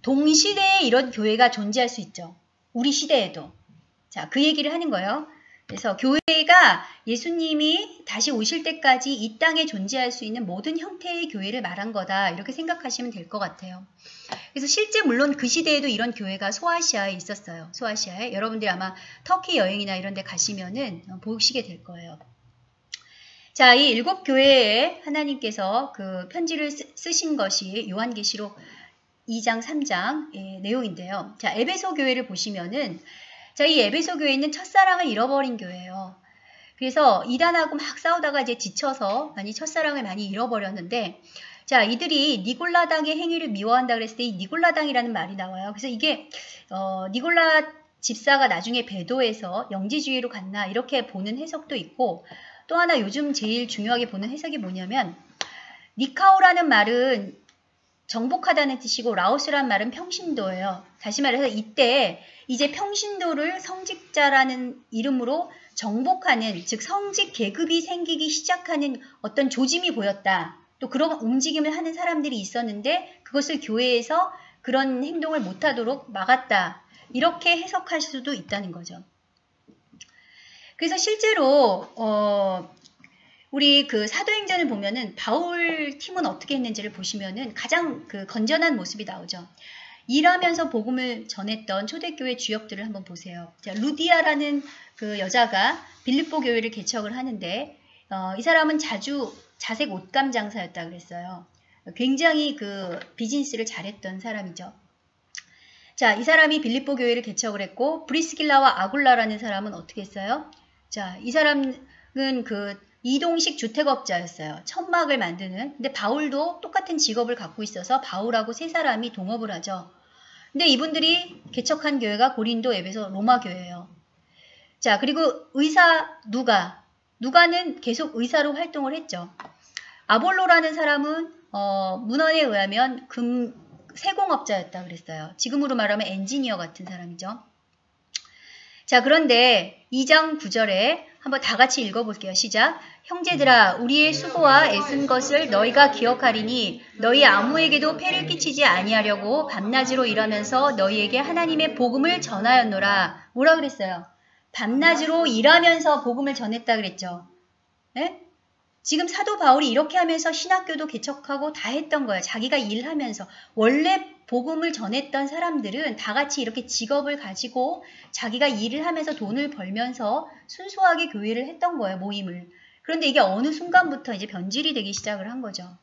동시대에 이런 교회가 존재할 수 있죠. 우리 시대에도. 자, 그 얘기를 하는 거예요. 그래서 교회가 예수님이 다시 오실 때까지 이 땅에 존재할 수 있는 모든 형태의 교회를 말한 거다. 이렇게 생각하시면 될 것 같아요. 그래서 실제 물론 그 시대에도 이런 교회가 소아시아에 있었어요. 소아시아에. 여러분들이 아마 터키 여행이나 이런 데 가시면은 보시게 될 거예요. 자, 이 7교회에 하나님께서 그 편지를 쓰신 것이 요한계시록 2장, 3장의 내용인데요. 자, 에베소 교회를 보시면은 자, 이 에베소 교회는 첫사랑을 잃어버린 교회예요. 그래서 이단하고 막 싸우다가 이제 지쳐서 첫사랑을 많이 잃어버렸는데 자, 이들이 니골라당의 행위를 미워한다 그랬을 때 이 니골라당이라는 말이 나와요. 그래서 이게 니골라 집사가 나중에 배도해서 영지주의로 갔나 이렇게 보는 해석도 있고 또 하나 요즘 제일 중요하게 보는 해석이 뭐냐면 니카오라는 말은 정복하다는 뜻이고 라오스라는 말은 평신도예요. 다시 말해서 이때 이제 평신도를 성직자라는 이름으로 정복하는 즉 성직 계급이 생기기 시작하는 어떤 조짐이 보였다. 또 그런 움직임을 하는 사람들이 있었는데 그것을 교회에서 그런 행동을 못하도록 막았다. 이렇게 해석할 수도 있다는 거죠. 그래서 실제로 우리 그 사도행전을 보면은 바울 팀은 어떻게 했는지를 보시면은 가장 그 건전한 모습이 나오죠. 일하면서 복음을 전했던 초대교회 주역들을 한번 보세요. 자, 루디아라는 그 여자가 빌립보 교회를 개척을 하는데 이 사람은 자주 자색 옷감 장사였다 그랬어요. 굉장히 그 비즈니스를 잘했던 사람이죠. 자, 이 사람이 빌립보 교회를 개척을 했고 브리스길라와 아굴라라는 사람은 어떻게 했어요? 자, 이 사람은 그 이동식 주택업자였어요. 천막을 만드는. 근데 바울도 똑같은 직업을 갖고 있어서 바울하고 세 사람이 동업을 하죠. 근데 이분들이 개척한 교회가 고린도, 에베소, 로마 교회예요. 자, 그리고 의사 누가는 계속 의사로 활동을 했죠. 아볼로라는 사람은 문헌에 의하면 세공업자였다 그랬어요. 지금으로 말하면 엔지니어 같은 사람이죠. 자, 그런데 2장 9절에 한번 다 같이 읽어볼게요. 시작. 형제들아, 우리의 수고와 애쓴 것을 너희가 기억하리니 너희 아무에게도 폐를 끼치지 아니하려고 밤낮으로 일하면서 너희에게 하나님의 복음을 전하였노라. 뭐라 그랬어요? 밤낮으로 일하면서 복음을 전했다 그랬죠. 네? 지금 사도 바울이 이렇게 하면서 신학교도 개척하고 다 했던 거예요. 자기가 일하면서. 원래 복음을 전했던 사람들은 다 같이 이렇게 직업을 가지고 자기가 일을 하면서 돈을 벌면서 순수하게 교회를 했던 거예요. 모임을. 그런데 이게 어느 순간부터 이제 변질이 되기 시작을 한 거죠.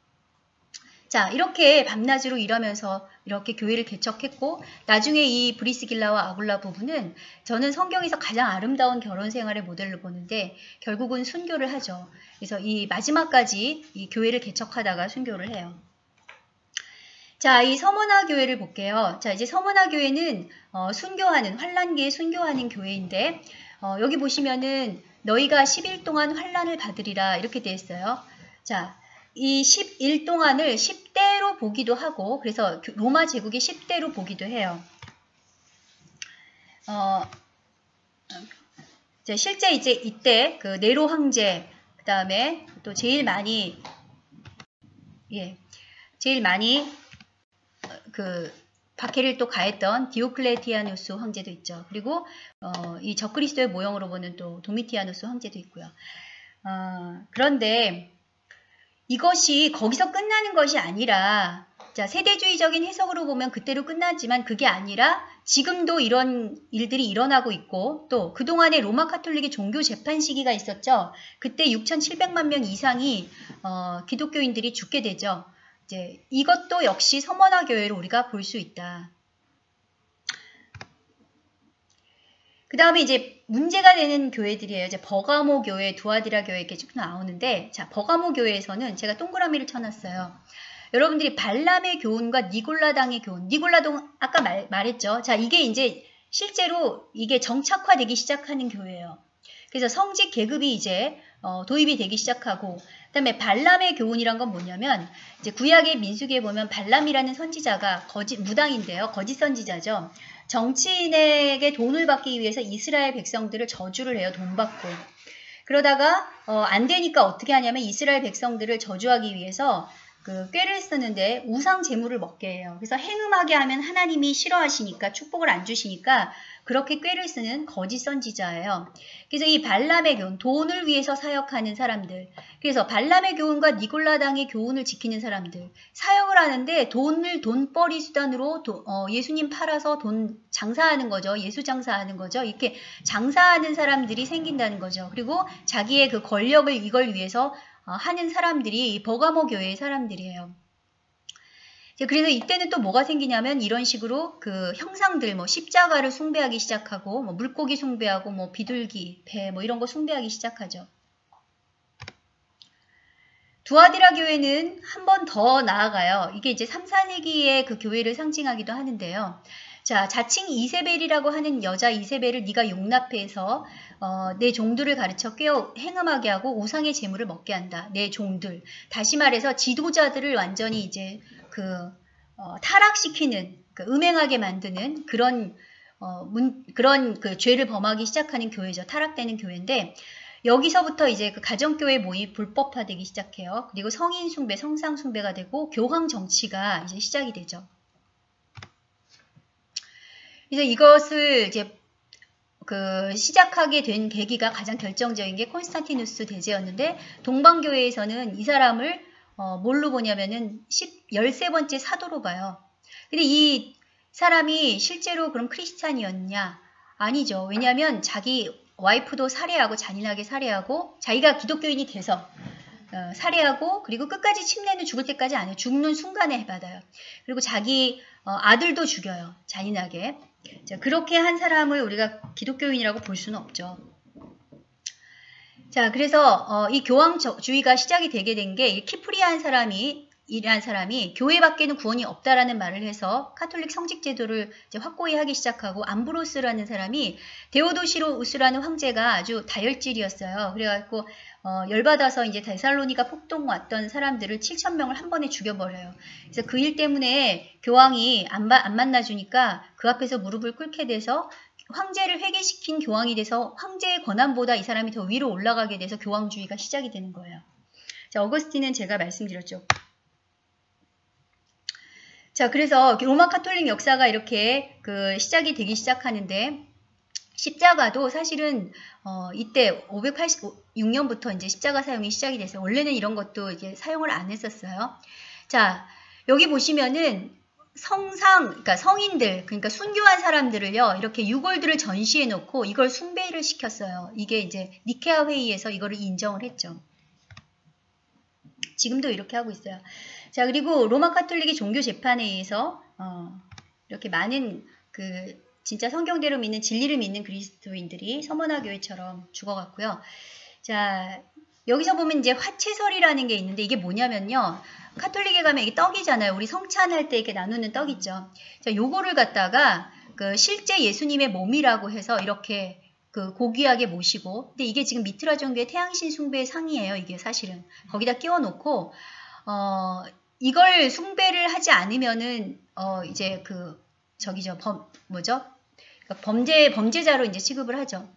자, 이렇게 밤낮으로 일하면서 이렇게 교회를 개척했고 나중에 이 브리스길라와 아굴라 부부는 저는 성경에서 가장 아름다운 결혼 생활의 모델로 보는데 결국은 순교를 하죠. 그래서 이 마지막까지 이 교회를 개척하다가 순교를 해요. 자, 이 서머나 교회를 볼게요. 자, 이제 서머나 교회는 순교하는 환란기에 순교하는 교회인데 여기 보시면은 너희가 10일 동안 환란을 받으리라 이렇게 되어 있어요. 자, 이 10일 동안을 10대로 보기도 하고 그래서 로마 제국이 10대로 보기도 해요. 실제 이제 이때 그 네로 황제 그 다음에 또 제일 많이 그 박해를 또 가했던 디오클레티아누스 황제도 있죠. 그리고 이 적그리스도의 모형으로 보는 또 도미티아누스 황제도 있고요. 그런데 이것이 거기서 끝나는 것이 아니라 자, 세대주의적인 해석으로 보면 그때로 끝났지만 그게 아니라 지금도 이런 일들이 일어나고 있고 또 그동안에 로마 카톨릭의 종교 재판 시기가 있었죠. 그때 6,700만 명 이상이 기독교인들이 죽게 되죠. 이제 이것도 역시 서머나 교회로 우리가 볼 수 있다. 그 다음에 이제 문제가 되는 교회들이에요. 이제 버가모 교회, 두아디라 교회 이렇게 쭉 나오는데, 자, 버가모 교회에서는 제가 동그라미를 쳐놨어요. 여러분들이 발람의 교훈과 니골라당의 교훈, 니골라당 아까 말했죠. 자, 이게 이제 실제로 이게 정착화되기 시작하는 교회예요. 그래서 성직 계급이 이제 도입이 되기 시작하고, 그 다음에 발람의 교훈이란 건 뭐냐면, 이제 구약의 민수기에 보면 발람이라는 선지자가 무당인데요. 거짓 선지자죠. 정치인에게 돈을 받기 위해서 이스라엘 백성들을 저주를 해요. 돈 받고. 그러다가 안 되니까 어떻게 하냐면 이스라엘 백성들을 저주하기 위해서 그 꾀를 쓰는데 우상 제물을 먹게 해요. 그래서 행음하게 하면 하나님이 싫어하시니까 축복을 안 주시니까 그렇게 꾀를 쓰는 거짓 선지자예요. 그래서 이 발람의 교훈, 돈을 위해서 사역하는 사람들, 그래서 발람의 교훈과 니골라당의 교훈을 지키는 사람들, 사역을 하는데 돈벌이 수단으로 예수님 팔아서 돈 장사하는 거죠. 예수 장사하는 거죠. 이렇게 장사하는 사람들이 생긴다는 거죠. 그리고 자기의 그 권력을 이걸 위해서 하는 사람들이 이 버가모 교회의 사람들이에요. 그래서 이때는 또 뭐가 생기냐면 이런 식으로 그 형상들, 뭐 십자가를 숭배하기 시작하고, 뭐 물고기 숭배하고, 뭐 비둘기, 배, 뭐 이런 거 숭배하기 시작하죠. 두아디라 교회는 한 번 더 나아가요. 이게 이제 3, 4세기의 그 교회를 상징하기도 하는데요. 자, 자칭 이세벨이라고 하는 여자 이세벨을 네가 용납해서 내 종들을 가르쳐 행음하게 하고 우상의 제물을 먹게 한다. 내 종들. 다시 말해서 지도자들을 완전히 이제 타락시키는, 음행하게 만드는 그런 그 죄를 범하기 시작하는 교회죠. 타락되는 교회인데 여기서부터 이제 그 가정교회 모임이 불법화되기 시작해요. 그리고 성인 숭배, 성상 숭배가 되고 교황 정치가 이제 시작이 되죠. 그래서 이것을 이제 시작하게 된 계기가 가장 결정적인 게 콘스탄티누스 대제였는데, 동방교회에서는 이 사람을 뭘로 보냐면은 13번째 사도로 봐요. 근데 이 사람이 실제로 그럼 크리스찬이었냐? 아니죠. 왜냐하면 자기 와이프도 살해하고, 잔인하게 살해하고, 자기가 기독교인이 돼서 살해하고, 그리고 끝까지 침례는 죽을 때까지 안 해요. 죽는 순간에 받아요. 그리고 자기 아들도 죽여요. 잔인하게. 자, 그렇게 한 사람을 우리가 기독교인이라고 볼 수는 없죠. 자, 그래서 이 교황주의가 시작이 되게 된 게 키프리아라는 사람이 교회 밖에는 구원이 없다라는 말을 해서 카톨릭 성직 제도를 이제 확고히 하기 시작하고, 암브로스라는 사람이 데오도시로우스라는 황제가 아주 다혈질이었어요. 그래갖고 열받아서 이제 데살로니가 폭동 왔던 사람들을 7,000명을 한 번에 죽여버려요. 그래서 그 일 때문에 교황이 안 만나주니까 그 앞에서 무릎을 꿇게 돼서 황제를 회개시킨 교황이 돼서 황제의 권한보다 이 사람이 더 위로 올라가게 돼서 교황주의가 시작이 되는 거예요. 자, 어거스틴은 제가 말씀드렸죠. 자, 그래서 로마 카톨릭 역사가 이렇게 시작이 되기 시작하는데, 십자가도 사실은 이때 586년부터 이제 십자가 사용이 시작이 됐어요. 원래는 이런 것도 이제 사용을 안 했었어요. 자, 여기 보시면은 그러니까 성인들, 그러니까 순교한 사람들을요, 이렇게 유골들을 전시해 놓고 이걸 숭배를 시켰어요. 이게 이제 니케아 회의에서 이거를 인정을 했죠. 지금도 이렇게 하고 있어요. 자, 그리고 로마 카톨릭의 종교 재판에 의해서 이렇게 많은 진짜 성경대로 믿는, 진리를 믿는 그리스도인들이 서머나 교회처럼 죽어갔고요. 자, 여기서 보면 이제 화채설이라는 게 있는데, 이게 뭐냐면요, 카톨릭에 가면 이게 떡이잖아요. 우리 성찬할 때 이렇게 나누는 떡 있죠. 자, 요거를 갖다가 실제 예수님의 몸이라고 해서 이렇게 고귀하게 모시고, 근데 이게 지금 미트라 종교의 태양신 숭배의 상이에요. 이게 사실은 거기다 끼워 놓고 이걸 숭배를 하지 않으면은 이제 범죄자로 이제 취급을 하죠.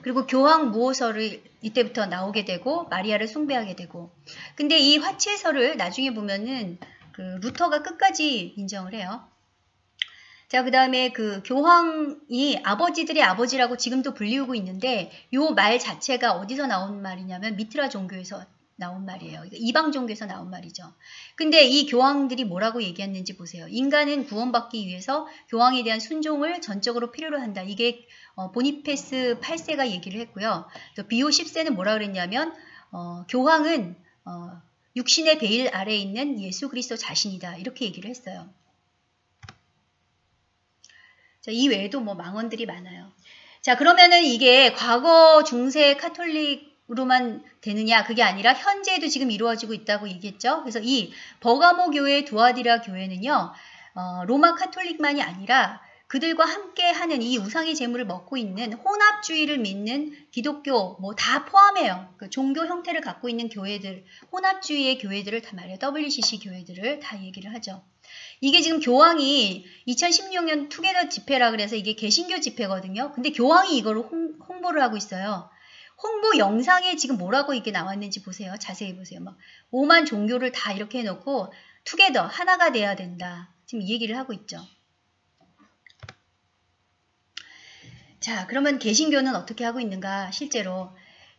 그리고 교황 무호설을 이때부터 나오게 되고, 마리아를 숭배하게 되고. 근데 이 화채설을 나중에 보면은 루터가 끝까지 인정을 해요. 자, 그 다음에 교황이 아버지들의 아버지라고 지금도 불리우고 있는데, 요 말 자체가 어디서 나온 말이냐면 미트라 종교에서 나온 말이에요. 이방 종교에서 나온 말이죠. 근데 이 교황들이 뭐라고 얘기했는지 보세요. 인간은 구원받기 위해서 교황에 대한 순종을 전적으로 필요로 한다. 이게 보니페스 8세가 얘기를 했고요. 또 비오 10세는 뭐라 그랬냐면 교황은 육신의 베일 아래에 있는 예수 그리스도 자신이다. 이렇게 얘기를 했어요. 자, 이 외에도 뭐 망언들이 많아요. 자, 그러면은 이게 과거 중세 카톨릭으로만 되느냐? 그게 아니라 현재에도 지금 이루어지고 있다고 얘기했죠. 그래서 이 버가모 교회, 두아디라 교회는요, 로마 카톨릭만이 아니라 그들과 함께 하는 이 우상의 제물을 먹고 있는 혼합주의를 믿는 기독교 뭐 다 포함해요. 종교 형태를 갖고 있는 교회들, 혼합주의의 교회들을 다 말해요. WCC 교회들을 다 얘기를 하죠. 이게 지금 교황이 2016년 투게더 집회라 그래서 이게 개신교 집회거든요. 근데 교황이 이거를 홍보를 하고 있어요. 홍보 영상에 지금 뭐라고 이게 나왔는지 보세요. 자세히 보세요. 막 5만 종교를 다 이렇게 해놓고 투게더 하나가 돼야 된다. 지금 이 얘기를 하고 있죠. 자, 그러면 개신교는 어떻게 하고 있는가 실제로.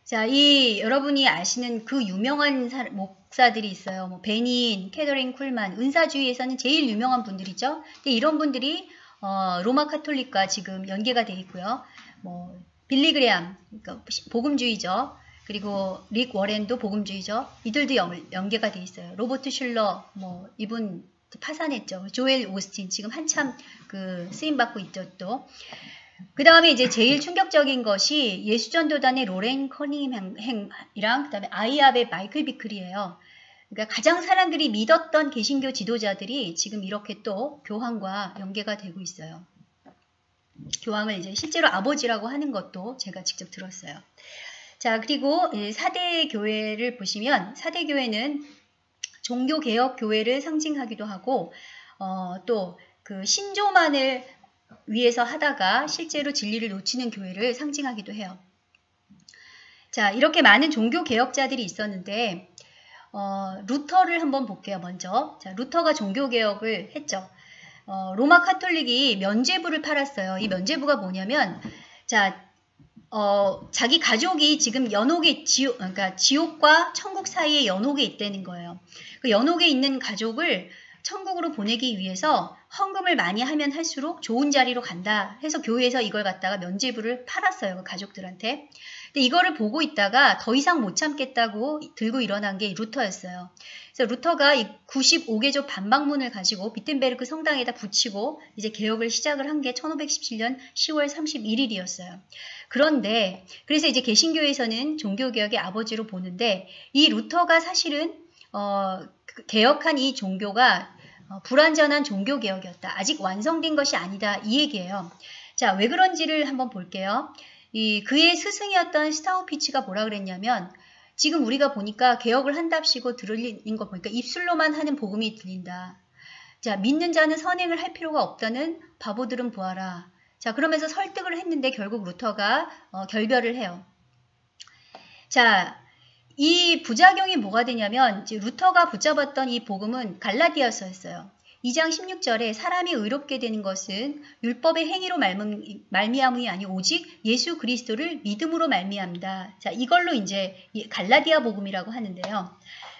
자, 여러분이 아시는 그 유명한 목사들이 있어요. 뭐 베닌, 캐더린 쿨만, 은사주의에서는 제일 유명한 분들이죠. 근데 이런 분들이 로마 카톨릭과 지금 연계가 돼 있고요. 뭐 빌리 그레암, 그러니까 복음주의죠. 그리고 릭 워렌도 복음주의죠. 이들도 연계가 돼 있어요. 로버트 슐러, 뭐 이분 파산했죠. 조엘 오스틴 지금 한참 쓰임 받고 있죠 또. 그 다음에 이제 제일 충격적인 것이 예수전도단의 로렌 커닝햄이랑 그 다음에 아이압의 마이클 비클이에요. 그러니까 가장 사람들이 믿었던 개신교 지도자들이 지금 이렇게 또 교황과 연계가 되고 있어요. 교황을 이제 실제로 아버지라고 하는 것도 제가 직접 들었어요. 자, 그리고 4대 교회를 보시면 4대 교회는 종교개혁 교회를 상징하기도 하고 또 신조만을 위해서 하다가 실제로 진리를 놓치는 교회를 상징하기도 해요. 자, 이렇게 많은 종교 개혁자들이 있었는데 루터를 한번 볼게요. 먼저. 자, 루터가 종교 개혁을 했죠. 로마 카톨릭이 면죄부를 팔았어요. 이 면죄부가 뭐냐면, 자, 자기 가족이 지금 연옥에, 그러니까 지옥과 천국 사이에 연옥에 있다는 거예요. 그 연옥에 있는 가족을 천국으로 보내기 위해서 헌금을 많이 하면 할수록 좋은 자리로 간다 해서 교회에서 이걸 갖다가 면죄부를 팔았어요. 그 가족들한테. 근데 이거를 보고 있다가 더 이상 못 참겠다고 들고 일어난 게 루터였어요. 그래서 루터가 이 95개조 반박문을 가지고 비텐베르크 성당에다 붙이고 이제 개혁을 시작을 한 게 1517년 10월 31일이었어요. 그런데 그래서 이제 개신교에서는 종교개혁의 아버지로 보는데 이 루터가 사실은 개혁한 이 종교가 불완전한 종교개혁이었다. 아직 완성된 것이 아니다. 이 얘기예요. 자, 왜 그런지를 한번 볼게요. 그의 스승이었던 스타우피치가 뭐라 그랬냐면 지금 우리가 보니까 개혁을 한답시고 들리는 거 보니까 입술로만 하는 복음이 들린다. 자, 믿는 자는 선행을 할 필요가 없다는 바보들은 보아라. 자, 그러면서 설득을 했는데 결국 루터가 결별을 해요. 자, 이 부작용이 뭐가 되냐면 루터가 붙잡았던 이 복음은 갈라디아서였어요. 2장 16절에 사람이 의롭게 되는 것은 율법의 행위로 말미암이 아니 오직 예수 그리스도를 믿음으로 말미암다. 자, 이걸로 이제 갈라디아 복음이라고 하는데요.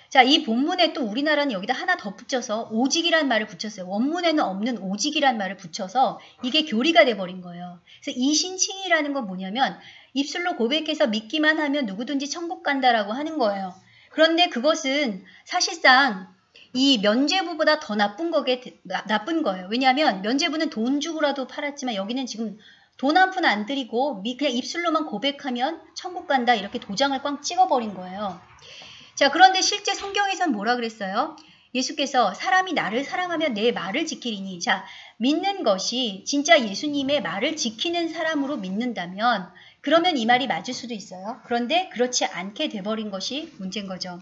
자, 이 본문에 또 우리나라는 여기다 하나 더 붙여서 오직이란 말을 붙였어요. 원문에는 없는 오직이란 말을 붙여서 이게 교리가 돼버린 거예요. 그래서 이신칭이라는 건 뭐냐면 입술로 고백해서 믿기만 하면 누구든지 천국 간다라고 하는 거예요. 그런데 그것은 사실상 이 면죄부보다 더 나쁜 거예요. 왜냐하면 면죄부는 돈 주고라도 팔았지만 여기는 지금 돈 한 푼 안 들이고 그냥 입술로만 고백하면 천국 간다 이렇게 도장을 꽝 찍어버린 거예요. 자, 그런데 실제 성경에서는 뭐라 그랬어요? 예수께서 사람이 나를 사랑하면 내 말을 지키리니. 자, 믿는 것이 진짜 예수님의 말을 지키는 사람으로 믿는다면 그러면 이 말이 맞을 수도 있어요. 그런데 그렇지 않게 돼버린 것이 문제인 거죠.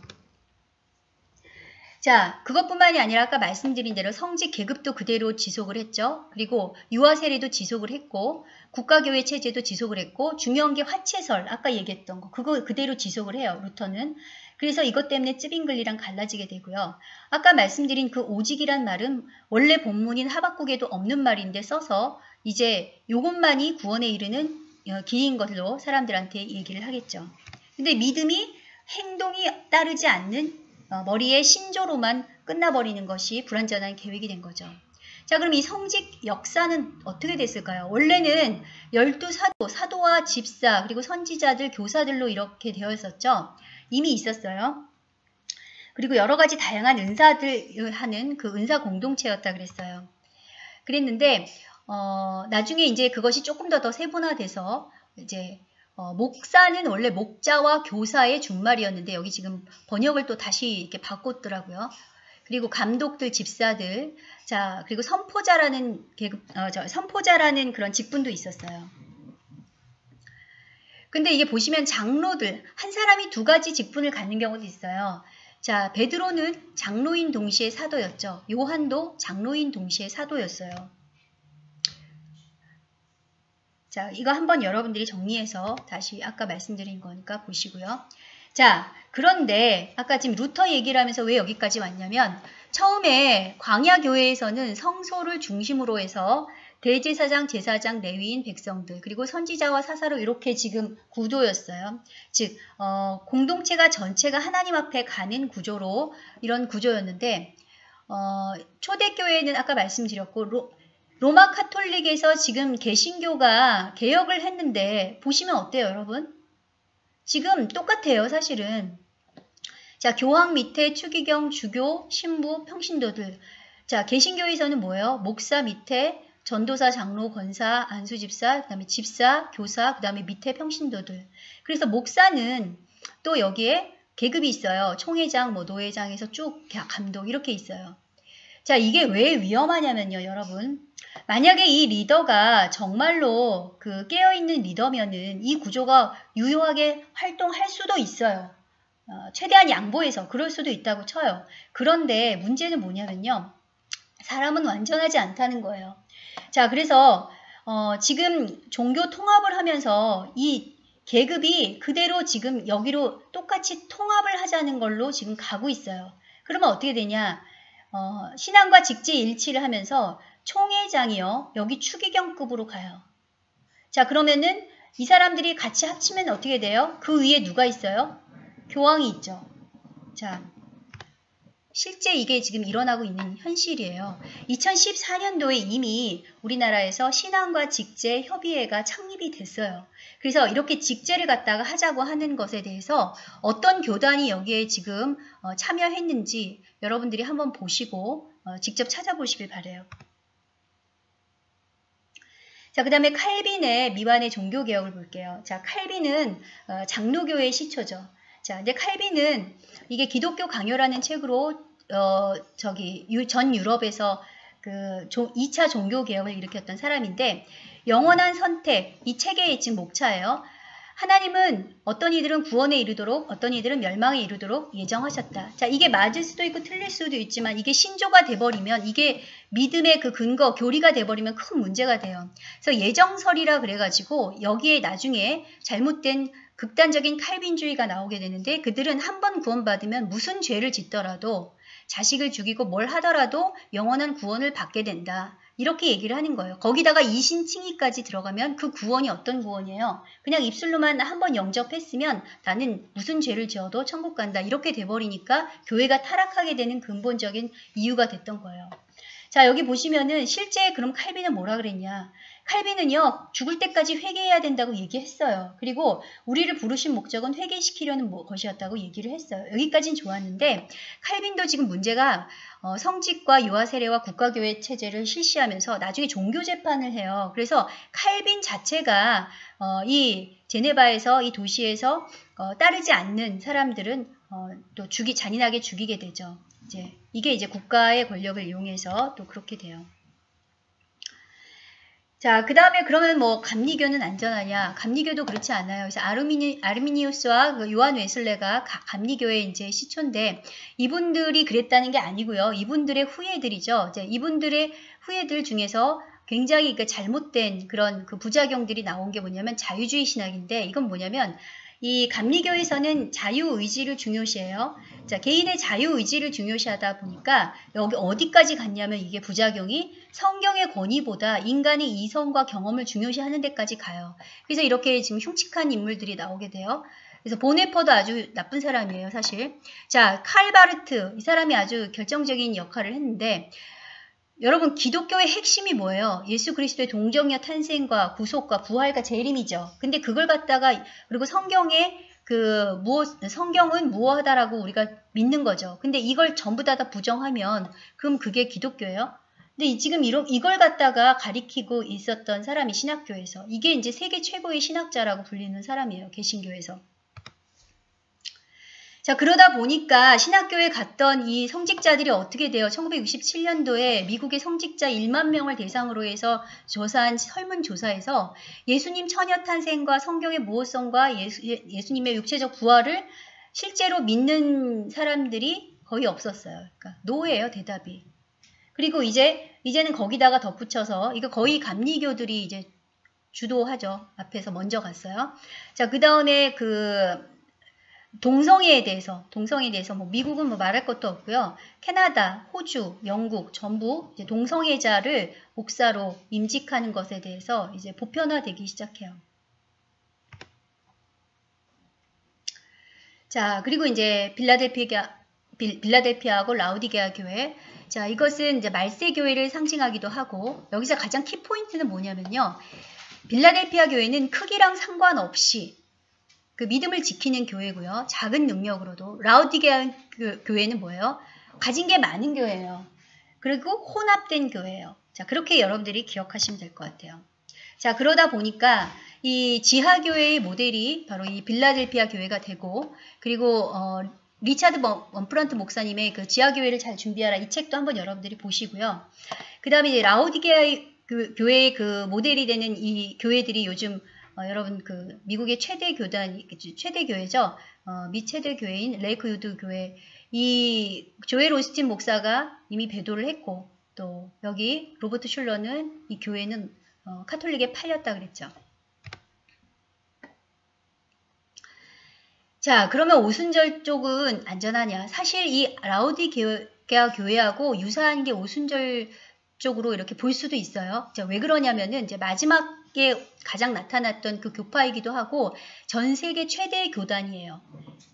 자, 그것뿐만이 아니라 아까 말씀드린 대로 성직 계급도 그대로 지속을 했죠. 그리고 유아 세례도 지속을 했고 국가교회 체제도 지속을 했고 중요한 게 화채설, 아까 얘기했던 거 그거 그대로 지속을 해요. 루터는. 그래서 이것 때문에 쯔빙글리랑 갈라지게 되고요. 아까 말씀드린 그 오직이란 말은 원래 본문인 하박국에도 없는 말인데 써서 이제 이것만이 구원에 이르는 길인 것으로 사람들한테 얘기를 하겠죠. 근데 믿음이 행동이 따르지 않는 머리의 신조로만 끝나버리는 것이 불완전한 계획이 된 거죠. 자, 그럼 이 성직 역사는 어떻게 됐을까요? 원래는 12사도, 사도와 집사, 그리고 선지자들, 교사들로 이렇게 되어 있었죠. 이미 있었어요. 그리고 여러 가지 다양한 은사들 하는 그 은사 공동체였다 그랬어요. 그랬는데 나중에 이제 그것이 조금 더 세분화돼서 이제 목사는 원래 목자와 교사의 준말이었는데 여기 지금 번역을 또 다시 이렇게 바꿨더라고요. 그리고 감독들, 집사들, 자 그리고 선포자라는 선포자라는 그런 직분도 있었어요. 근데 이게 보시면 장로들 한 사람이 두 가지 직분을 갖는 경우도 있어요. 자, 베드로는 장로인 동시에 사도였죠. 요한도 장로인 동시에 사도였어요. 자, 이거 한번 여러분들이 정리해서 다시 아까 말씀드린 거니까 보시고요. 자, 그런데 아까 지금 루터 얘기를 하면서 왜 여기까지 왔냐면 처음에 광야교회에서는 성소를 중심으로 해서 대제사장, 제사장, 레위인, 백성들 그리고 선지자와 사사로 이렇게 지금 구조였어요. 즉 공동체가 전체가 하나님 앞에 가는 구조로 이런 구조였는데 초대교회는 아까 말씀드렸고 로마 카톨릭에서 지금 개신교가 개혁을 했는데 보시면 어때요, 여러분? 지금 똑같아요, 사실은. 자, 교황 밑에 추기경, 주교, 신부, 평신도들. 자, 개신교에서는 뭐예요? 목사 밑에 전도사, 장로, 권사, 안수집사, 그 다음에 집사, 교사, 그 다음에 밑에 평신도들. 그래서 목사는 또 여기에 계급이 있어요. 총회장, 뭐 노회장에서 쭉 감독 이렇게 있어요. 자, 이게 왜 위험하냐면요, 여러분. 만약에 이 리더가 정말로 그 깨어있는 리더면은 이 구조가 유효하게 활동할 수도 있어요. 최대한 양보해서 그럴 수도 있다고 쳐요. 그런데 문제는 뭐냐면요. 사람은 완전하지 않다는 거예요. 자, 그래서 지금 종교 통합을 하면서 이 계급이 그대로 지금 여기로 똑같이 통합을 하자는 걸로 지금 가고 있어요. 그러면 어떻게 되냐? 신앙과 직지 일치를 하면서 총회장이요. 여기 추기경급으로 가요. 자, 그러면은 이 사람들이 같이 합치면 어떻게 돼요? 그 위에 누가 있어요? 교황이 있죠. 자, 실제 이게 지금 일어나고 있는 현실이에요. 2014년도에 이미 우리나라에서 신앙과 직제 협의회가 창립이 됐어요. 그래서 이렇게 직제를 갖다가 하자고 하는 것에 대해서 어떤 교단이 여기에 지금 참여했는지 여러분들이 한번 보시고 직접 찾아보시길 바래요. 자, 그 다음에 칼빈의 미완의 종교개혁을 볼게요. 자, 칼빈은 장로교의 시초죠. 자, 근데 칼빈은 이게 기독교 강요라는 책으로 전 유럽에서 그 2차 종교개혁을 일으켰던 사람인데 영원한 선택, 이 책의 지금 목차예요. 하나님은 어떤 이들은 구원에 이르도록 어떤 이들은 멸망에 이르도록 예정하셨다. 자, 이게 맞을 수도 있고 틀릴 수도 있지만 이게 신조가 돼버리면 이게 믿음의 그 근거, 교리가 돼버리면 큰 문제가 돼요. 그래서 예정설이라 그래가지고 여기에 나중에 잘못된 극단적인 칼빈주의가 나오게 되는데 그들은 한 번 구원받으면 무슨 죄를 짓더라도 자식을 죽이고 뭘 하더라도 영원한 구원을 받게 된다. 이렇게 얘기를 하는 거예요. 거기다가 이신칭의까지 들어가면 그 구원이 어떤 구원이에요? 그냥 입술로만 한번 영접했으면 나는 무슨 죄를 지어도 천국 간다. 이렇게 돼버리니까 교회가 타락하게 되는 근본적인 이유가 됐던 거예요. 자, 여기 보시면은 실제 그럼 칼빈은 뭐라 그랬냐? 칼빈은요, 죽을 때까지 회개해야 된다고 얘기했어요. 그리고 우리를 부르신 목적은 회개시키려는 것이었다고 얘기를 했어요. 여기까지는 좋았는데 칼빈도 지금 문제가 성직과 유아 세례와 국가교회 체제를 실시하면서 나중에 종교 재판을 해요. 그래서 칼빈 자체가 이 제네바에서 이 도시에서 따르지 않는 사람들은 또 잔인하게 죽이게 되죠. 이게 이제 국가의 권력을 이용해서 또 그렇게 돼요. 자, 그 다음에 그러면 뭐 감리교는 안전하냐? 감리교도 그렇지 않아요. 그래서 아르미니우스와 그 요한 웨슬레가 감리교의 이제 시초인데 이분들이 그랬다는 게 아니고요. 이분들의 후예들이죠. 이제 이분들의 후예들 중에서 굉장히 그 잘못된 그런 그 부작용들이 나온 게 뭐냐면 자유주의 신학인데 이건 뭐냐면 이 감리교에서는 자유의지를 중요시해요. 자, 개인의 자유의지를 중요시하다 보니까 여기 어디까지 갔냐면 이게 부작용이 성경의 권위보다 인간의 이성과 경험을 중요시하는 데까지 가요. 그래서 이렇게 지금 흉측한 인물들이 나오게 돼요. 그래서 보네퍼도 아주 나쁜 사람이에요, 사실. 자, 칼바르트, 이 사람이 아주 결정적인 역할을 했는데 여러분 기독교의 핵심이 뭐예요? 예수 그리스도의 동정녀 탄생과 구속과 부활과 재림이죠. 근데 그걸 갖다가 그리고 성경은 무엇하다라고 우리가 믿는 거죠. 근데 이걸 전부 다 부정하면 그럼 그게 기독교예요? 근데 지금 이걸 갖다가 가리키고 있었던 사람이 신학교에서 이게 이제 세계 최고의 신학자라고 불리는 사람이에요. 개신교에서. 자, 그러다 보니까 신학교에 갔던 이 성직자들이 어떻게 돼요? 1967년도에 미국의 성직자 1만 명을 대상으로 해서 조사한 설문조사에서 예수님 처녀 탄생과 성경의 무호성과 예수님의 육체적 부활을 실제로 믿는 사람들이 거의 없었어요. 그러니까 노예예요, 대답이. 그리고 이제는 거기다가 덧붙여서 이거 거의 감리교들이 이제 주도하죠. 앞에서 먼저 갔어요. 자, 그 다음에 동성애에 대해서 뭐 미국은 뭐 말할 것도 없고요. 캐나다, 호주, 영국 전부 이제 동성애자를 목사로 임직하는 것에 대해서 이제 보편화되기 시작해요. 자, 그리고 이제 빌라델피아하고 라우디게아 교회. 자, 이것은 이제 말세 교회를 상징하기도 하고 여기서 가장 키포인트는 뭐냐면요. 빌라델피아 교회는 크기랑 상관없이 그 믿음을 지키는 교회고요. 작은 능력으로도. 라우디게아 교회는 뭐예요? 가진 게 많은 교회예요. 그리고 혼합된 교회예요. 자, 그렇게 여러분들이 기억하시면 될 것 같아요. 자, 그러다 보니까 이 지하교회의 모델이 바로 이 빌라델피아 교회가 되고 그리고 리차드 원프런트 목사님의 그 지하교회를 잘 준비하라 이 책도 한번 여러분들이 보시고요. 그 다음에 이제 라우디게아 교회의 그 모델이 되는 이 교회들이 요즘 여러분 미국의 최대 교회죠. 미 최대 교회인 레이크우드 교회 이 조엘 오스틴 목사가 이미 배도를 했고 또 여기 로버트 슐러는 이 교회는 카톨릭에 팔렸다 그랬죠. 자, 그러면 오순절 쪽은 안전하냐? 사실 이 라우디게아 교회하고 유사한 게 오순절 쪽으로 이렇게 볼 수도 있어요. 자, 왜 그러냐면은 이제 마지막에 가장 나타났던 그 교파이기도 하고 전 세계 최대의 교단이에요.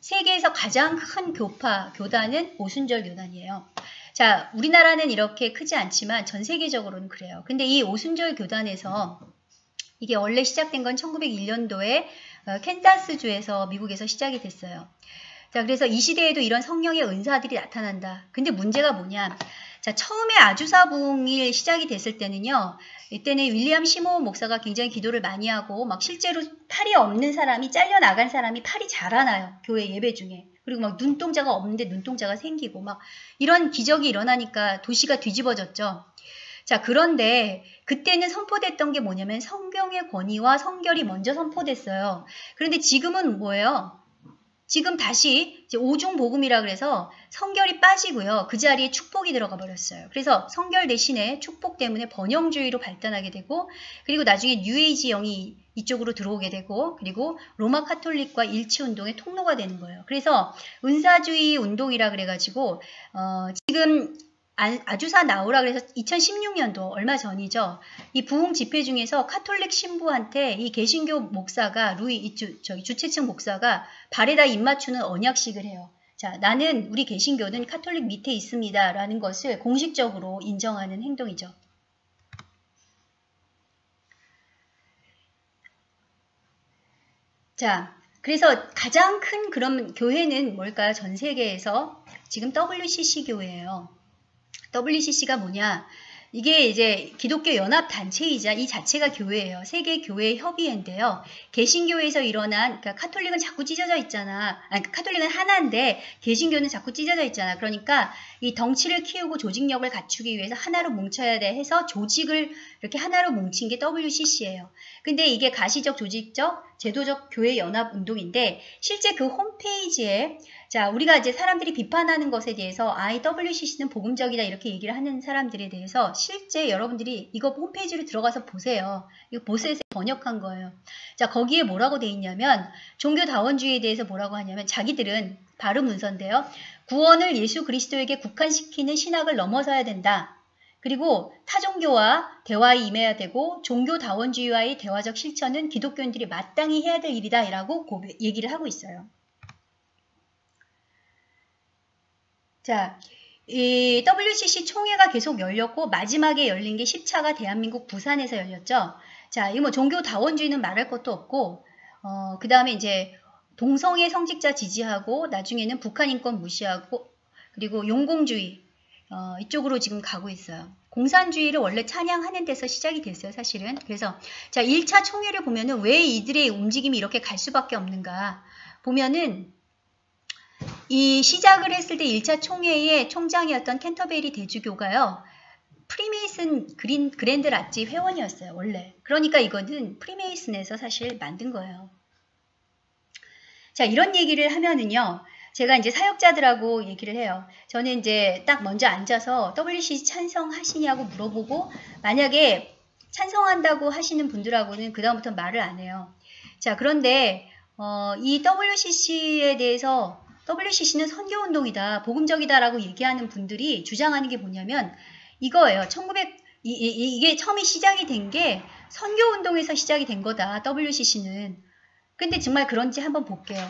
세계에서 가장 큰 교단은 오순절 교단이에요. 자, 우리나라는 이렇게 크지 않지만 전 세계적으로는 그래요. 근데 이 오순절 교단에서 이게 원래 시작된 건 1901년도에 캔자스주에서 미국에서 시작이 됐어요. 자, 그래서 이 시대에도 이런 성령의 은사들이 나타난다. 근데 문제가 뭐냐? 자, 처음에 아주사 부흥이 시작이 됐을 때는요. 이때는 윌리엄 시모 목사가 굉장히 기도를 많이 하고 막 실제로 팔이 없는 사람이 잘려나간 사람이 팔이 자라나요. 교회 예배 중에. 그리고 막 눈동자가 없는데 눈동자가 생기고 막 이런 기적이 일어나니까 도시가 뒤집어졌죠. 자, 그런데 그때는 선포됐던 게 뭐냐면 성경의 권위와 성결이 먼저 선포됐어요. 그런데 지금은 뭐예요? 지금 다시 이제 오중 복음이라 그래서 성결이 빠지고요. 그 자리에 축복이 들어가 버렸어요. 그래서 성결 대신에 축복 때문에 번영주의로 발전하게 되고 그리고 나중에 뉴에이지 영이 이쪽으로 들어오게 되고 그리고 로마 카톨릭과 일치운동의 통로가 되는 거예요. 그래서 은사주의 운동이라 그래가지고 지금 아주사 나오라 그래서 2016년도 얼마 전이죠. 이 부흥 집회 중에서 카톨릭 신부한테 이 개신교 목사가 주최측 목사가 발에다 입 맞추는 언약식을 해요. 자, 나는 우리 개신교는 카톨릭 밑에 있습니다. 라는 것을 공식적으로 인정하는 행동이죠. 자, 그래서 가장 큰 그런 교회는 뭘까요? 전 세계에서 지금 WCC 교회예요. WCC가 뭐냐? 이게 이제 기독교 연합 단체이자 이 자체가 교회예요. 세계 교회 협의회인데요. 개신교에서 일어난 그러니까 카톨릭은 자꾸 찢어져 있잖아. 카톨릭은 하나인데 개신교는 자꾸 찢어져 있잖아. 그러니까 이 덩치를 키우고 조직력을 갖추기 위해서 하나로 뭉쳐야 돼 해서 조직을 이렇게 하나로 뭉친 게 WCC예요. 근데 이게 가시적, 조직적, 제도적 교회 연합 운동인데 실제 그 홈페이지에 자, 우리가 이제 사람들이 비판하는 것에 대해서 WCC는 복음적이다 이렇게 얘기를 하는 사람들에 대해서 실제 여러분들이 이거 홈페이지로 들어가서 보세요. 이거 보세요. 번역한 거예요. 자, 거기에 뭐라고 돼 있냐면 종교다원주의에 대해서 뭐라고 하냐면 자기들은 발음 문서인데요. 구원을 예수 그리스도에게 국한시키는 신학을 넘어서야 된다. 그리고 타종교와 대화에 임해야 되고 종교다원주의와의 대화적 실천은 기독교인들이 마땅히 해야 될 일이다 라고 얘기를 하고 있어요. 자, 이 WCC 총회가 계속 열렸고 마지막에 열린 게 10차가 대한민국 부산에서 열렸죠. 자, 이거 뭐 종교다원주의는 말할 것도 없고 그 다음에 이제 동성애 성직자 지지하고 나중에는 북한 인권 무시하고 그리고 용공주의 이쪽으로 지금 가고 있어요. 공산주의를 원래 찬양하는 데서 시작이 됐어요, 사실은. 그래서 자, 1차 총회를 보면은 왜 이들의 움직임이 이렇게 갈 수밖에 없는가 보면은 이 시작을 했을 때 1차 총회의 총장이었던 캔터베리 대주교가요. 프리메이슨 그랜드 라지 회원이었어요. 원래. 그러니까 이거는 프리메이슨에서 사실 만든 거예요. 자, 이런 얘기를 하면은요. 제가 이제 사역자들하고 얘기를 해요. 저는 이제 딱 먼저 앉아서 WCC 찬성하시냐고 물어보고 만약에 찬성한다고 하시는 분들하고는 그다음부터 말을 안 해요. 자, 그런데 이 WCC에 대해서 WCC는 선교운동이다, 복음적이다라고 얘기하는 분들이 주장하는 게 뭐냐면 이거예요. 이게 처음에 시작이 된 게 선교운동에서 시작이 된 거다, WCC는. 근데 정말 그런지 한번 볼게요.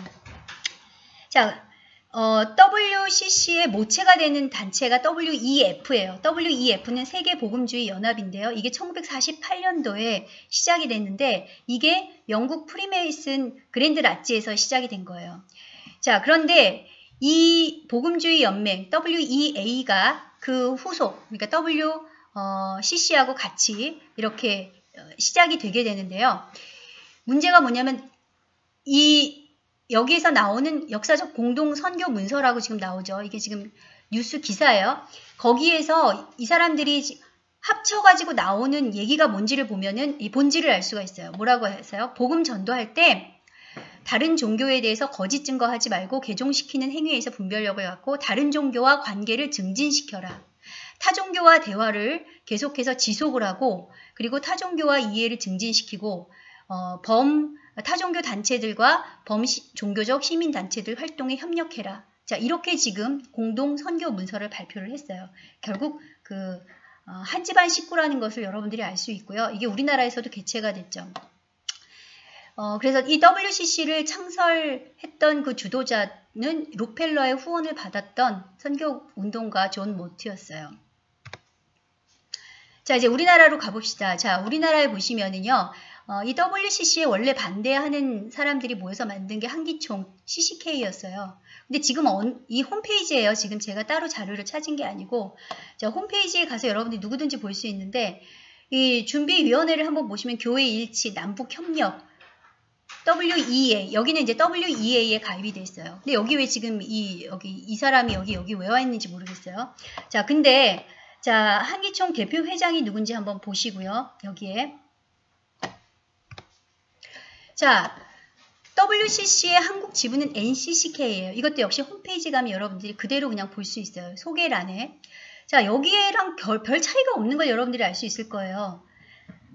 자, WCC의 모체가 되는 단체가 WEF예요. WEF는 세계복음주의 연합인데요. 이게 1948년도에 시작이 됐는데 이게 영국 프리메이슨 그랜드 라지에서 시작이 된 거예요. 자, 그런데 이 복음주의 연맹 WEA가 그 후속, 그러니까 WCC하고 같이 이렇게 시작이 되게 되는데요. 문제가 뭐냐면 여기에서 나오는 역사적 공동 선교 문서라고 지금 나오죠. 이게 지금 뉴스 기사예요. 거기에서 이 사람들이 합쳐가지고 나오는 얘기가 뭔지를 보면은 이 본질을 알 수가 있어요. 뭐라고 했어요? 복음 전도할 때 다른 종교에 대해서 거짓 증거하지 말고 개종시키는 행위에서 분별력을 갖고 다른 종교와 관계를 증진시켜라. 타종교와 대화를 계속해서 지속을 하고 그리고 타종교와 이해를 증진시키고 타종교 단체들과 범종교적 시민단체들 활동에 협력해라. 자, 이렇게 지금 공동 선교 문서를 발표를 했어요. 결국 그 한 집안 식구라는 것을 여러분들이 알 수 있고요. 이게 우리나라에서도 개최가 됐죠. 그래서 이 WCC를 창설했던 그 주도자는 록펠러의 후원을 받았던 선교운동가 존 모트였어요. 자, 이제 우리나라로 가봅시다. 자, 우리나라에 보시면은요, 이 WCC에 원래 반대하는 사람들이 모여서 만든 게 한기총 CCK였어요. 근데 지금 이 홈페이지에요. 지금 제가 따로 자료를 찾은 게 아니고, 자, 홈페이지에 가서 여러분들이 누구든지 볼 수 있는데, 이 준비위원회를 한번 보시면 교회 일치, 남북협력, WEA, 여기는 이제 WEA에 가입이 돼 있어요. 근데 여기 왜 지금 이 사람이 여기 왜 와 있는지 모르겠어요. 자, 근데, 자, 한기총 대표 회장이 누군지 한번 보시고요. 여기에. 자, WCC의 한국 지부는 NCCK예요. 이것도 역시 홈페이지 가면 여러분들이 그대로 그냥 볼 수 있어요. 소개란에. 자, 여기에랑 별 차이가 없는 걸 여러분들이 알 수 있을 거예요.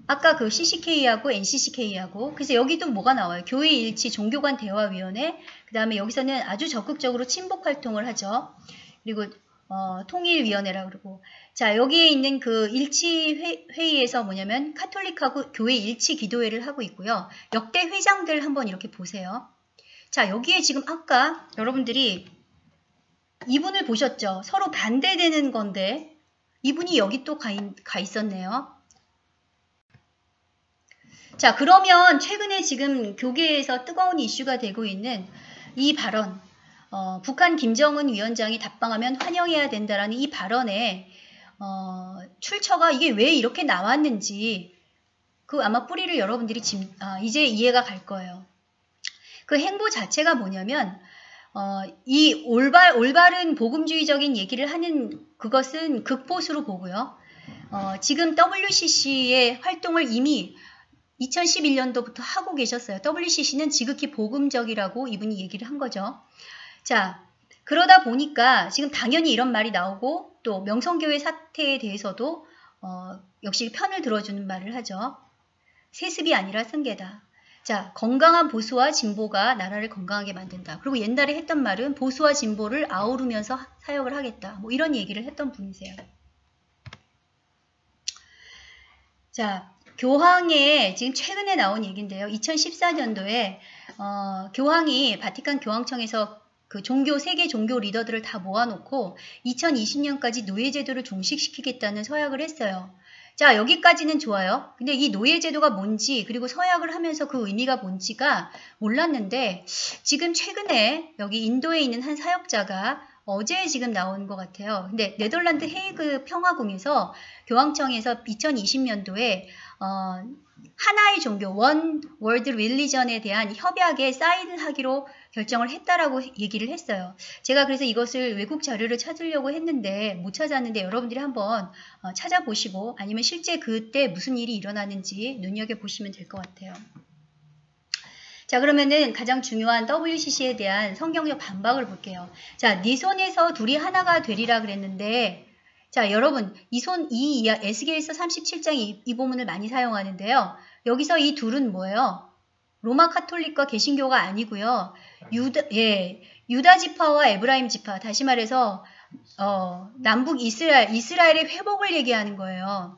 아까 그 CCK하고 NCCK하고. 그래서 여기도 뭐가 나와요? 교회 일치 종교간 대화위원회. 그 다음에 여기서는 아주 적극적으로 친복 활동을 하죠. 그리고 통일위원회라 그러고. 자, 여기에 있는 그 일치 회의에서 뭐냐면 카톨릭하고 교회 일치 기도회를 하고 있고요. 역대 회장들 한번 이렇게 보세요. 자, 여기에 지금 아까 여러분들이 이분을 보셨죠? 서로 반대되는 건데 이분이 여기 또 가 있었네요. 자, 그러면 최근에 지금 교계에서 뜨거운 이슈가 되고 있는 이 발언, 북한 김정은 위원장이 답방하면 환영해야 된다라는 이 발언에 출처가 이게 왜 이렇게 나왔는지 그 아마 뿌리를 여러분들이 이제 이해가 갈 거예요. 그 행보 자체가 뭐냐면 이 올바른 복음주의적인 얘기를 하는 그것은 극보수로 보고요. 지금 WCC의 활동을 이미 2011년도부터 하고 계셨어요. WCC는 지극히 복음적이라고 이분이 얘기를 한 거죠. 자, 그러다 보니까 지금 당연히 이런 말이 나오고 또 명성교회 사태에 대해서도 역시 편을 들어주는 말을 하죠. 세습이 아니라 승계다. 자, 건강한 보수와 진보가 나라를 건강하게 만든다. 그리고 옛날에 했던 말은 보수와 진보를 아우르면서 사역을 하겠다. 뭐 이런 얘기를 했던 분이세요. 자, 교황의 지금 최근에 나온 얘기인데요. 2014년도에 교황이 바티칸 교황청에서 그 세계 종교 리더들을 다 모아놓고 2020년까지 노예제도를 종식시키겠다는 서약을 했어요. 자, 여기까지는 좋아요. 근데 이 노예제도가 뭔지 그리고 서약을 하면서 그 의미가 뭔지가 몰랐는데 지금 최근에 여기 인도에 있는 한 사역자가 어제 지금 나온 것 같아요. 근데 네덜란드 헤이그 평화궁에서 교황청에서 2020년도에 하나의 종교, 원 월드 릴리전에 대한 협약에 사인을 하기로 결정을 했다라고 얘기를 했어요. 제가 그래서 이것을 외국 자료를 찾으려고 했는데 못 찾았는데 여러분들이 한번 찾아보시고 아니면 실제 그때 무슨 일이 일어나는지 눈여겨보시면 될 것 같아요. 자, 그러면은 가장 중요한 WCC에 대한 성경적 반박을 볼게요. 자, 네 손에서 둘이 하나가 되리라 그랬는데 자, 여러분 에스겔서 37장 이 본문을 많이 사용하는데요. 여기서 이 둘은 뭐예요? 로마 카톨릭과 개신교가 아니고요. 유다 지파와 에브라임 지파, 다시 말해서 남북 이스라엘의 회복을 얘기하는 거예요.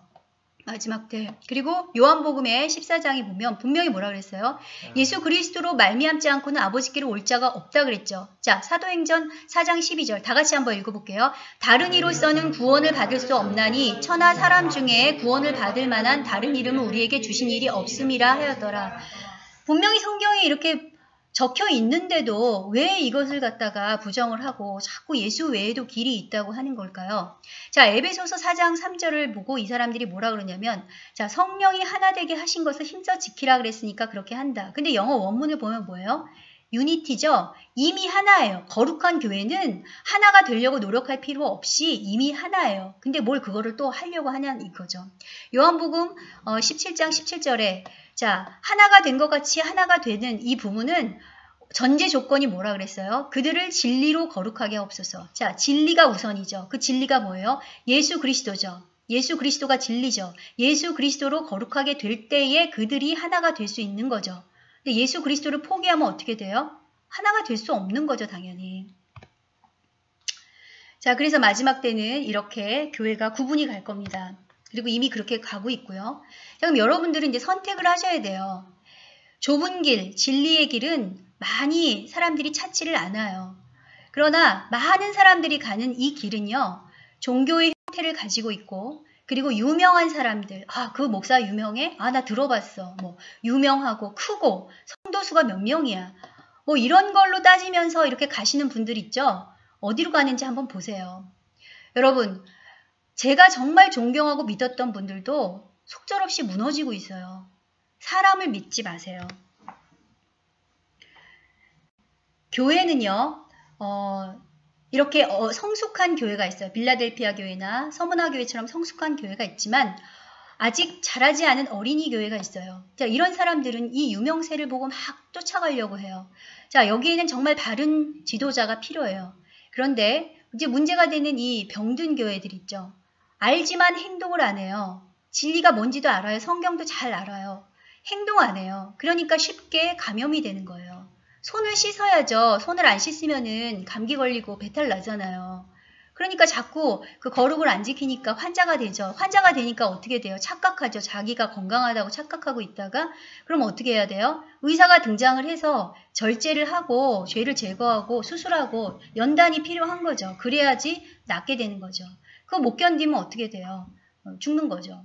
마지막 때. 그리고 요한복음의 14장에 보면 분명히 뭐라 그랬어요? 예수 그리스도로 말미암지 않고는 아버지께로 올 자가 없다 그랬죠. 자, 사도행전 4장 12절 다 같이 한번 읽어볼게요. 다른 이로서는 구원을 받을 수 없나니 천하 사람 중에 구원을 받을 만한 다른 이름을 우리에게 주신 일이 없음이라 하였더라. 분명히 성경에 이렇게 적혀 있는데도 왜 이것을 갖다가 부정을 하고 자꾸 예수 외에도 길이 있다고 하는 걸까요? 자, 에베소서 4장 3절을 보고 이 사람들이 뭐라 그러냐면 자, 성령이 하나 되게 하신 것을 힘써 지키라 그랬으니까 그렇게 한다. 근데 영어 원문을 보면 뭐예요? 유니티죠? 이미 하나예요. 거룩한 교회는 하나가 되려고 노력할 필요 없이 이미 하나예요. 근데 뭘 그거를 또 하려고 하냐는 이거죠. 요한복음 17장 17절에 자, 하나가 된 것 같이 하나가 되는 이 부분은 전제 조건이 뭐라 그랬어요? 그들을 진리로 거룩하게 하옵소서. 자, 진리가 우선이죠. 그 진리가 뭐예요? 예수 그리스도죠. 예수 그리스도가 진리죠. 예수 그리스도로 거룩하게 될 때에 그들이 하나가 될 수 있는 거죠. 근데 예수 그리스도를 포기하면 어떻게 돼요? 하나가 될 수 없는 거죠, 당연히. 자, 그래서 마지막 때는 이렇게 교회가 구분이 갈 겁니다. 그리고 이미 그렇게 가고 있고요. 자, 그럼 여러분들은 이제 선택을 하셔야 돼요. 좁은 길, 진리의 길은 많이 사람들이 찾지를 않아요. 그러나 많은 사람들이 가는 이 길은요, 종교의 형태를 가지고 있고, 그리고 유명한 사람들, 그 목사 유명해? 나 들어봤어. 뭐, 유명하고 크고, 성도수가 몇 명이야. 뭐, 이런 걸로 따지면서 이렇게 가시는 분들 있죠? 어디로 가는지 한번 보세요. 여러분, 제가 정말 존경하고 믿었던 분들도 속절없이 무너지고 있어요. 사람을 믿지 마세요. 교회는요, 이렇게 성숙한 교회가 있어요. 빌라델피아 교회나 서문화 교회처럼 성숙한 교회가 있지만 아직 자라지 않은 어린이 교회가 있어요. 자, 이런 사람들은 이 유명세를 보고 막 쫓아가려고 해요. 자, 여기에는 정말 바른 지도자가 필요해요. 그런데 이제 문제가 되는 이 병든 교회들 있죠. 알지만 행동을 안 해요. 진리가 뭔지도 알아요. 성경도 잘 알아요. 행동 안 해요. 그러니까 쉽게 감염이 되는 거예요. 손을 씻어야죠. 손을 안 씻으면은 감기 걸리고 배탈 나잖아요. 그러니까 자꾸 그 거룩을 안 지키니까 환자가 되죠. 환자가 되니까 어떻게 돼요? 착각하죠. 자기가 건강하다고 착각하고 있다가 그럼 어떻게 해야 돼요? 의사가 등장을 해서 절제를 하고 죄를 제거하고 수술하고 연단이 필요한 거죠. 그래야지 낫게 되는 거죠. 그거 못 견디면 어떻게 돼요? 죽는 거죠.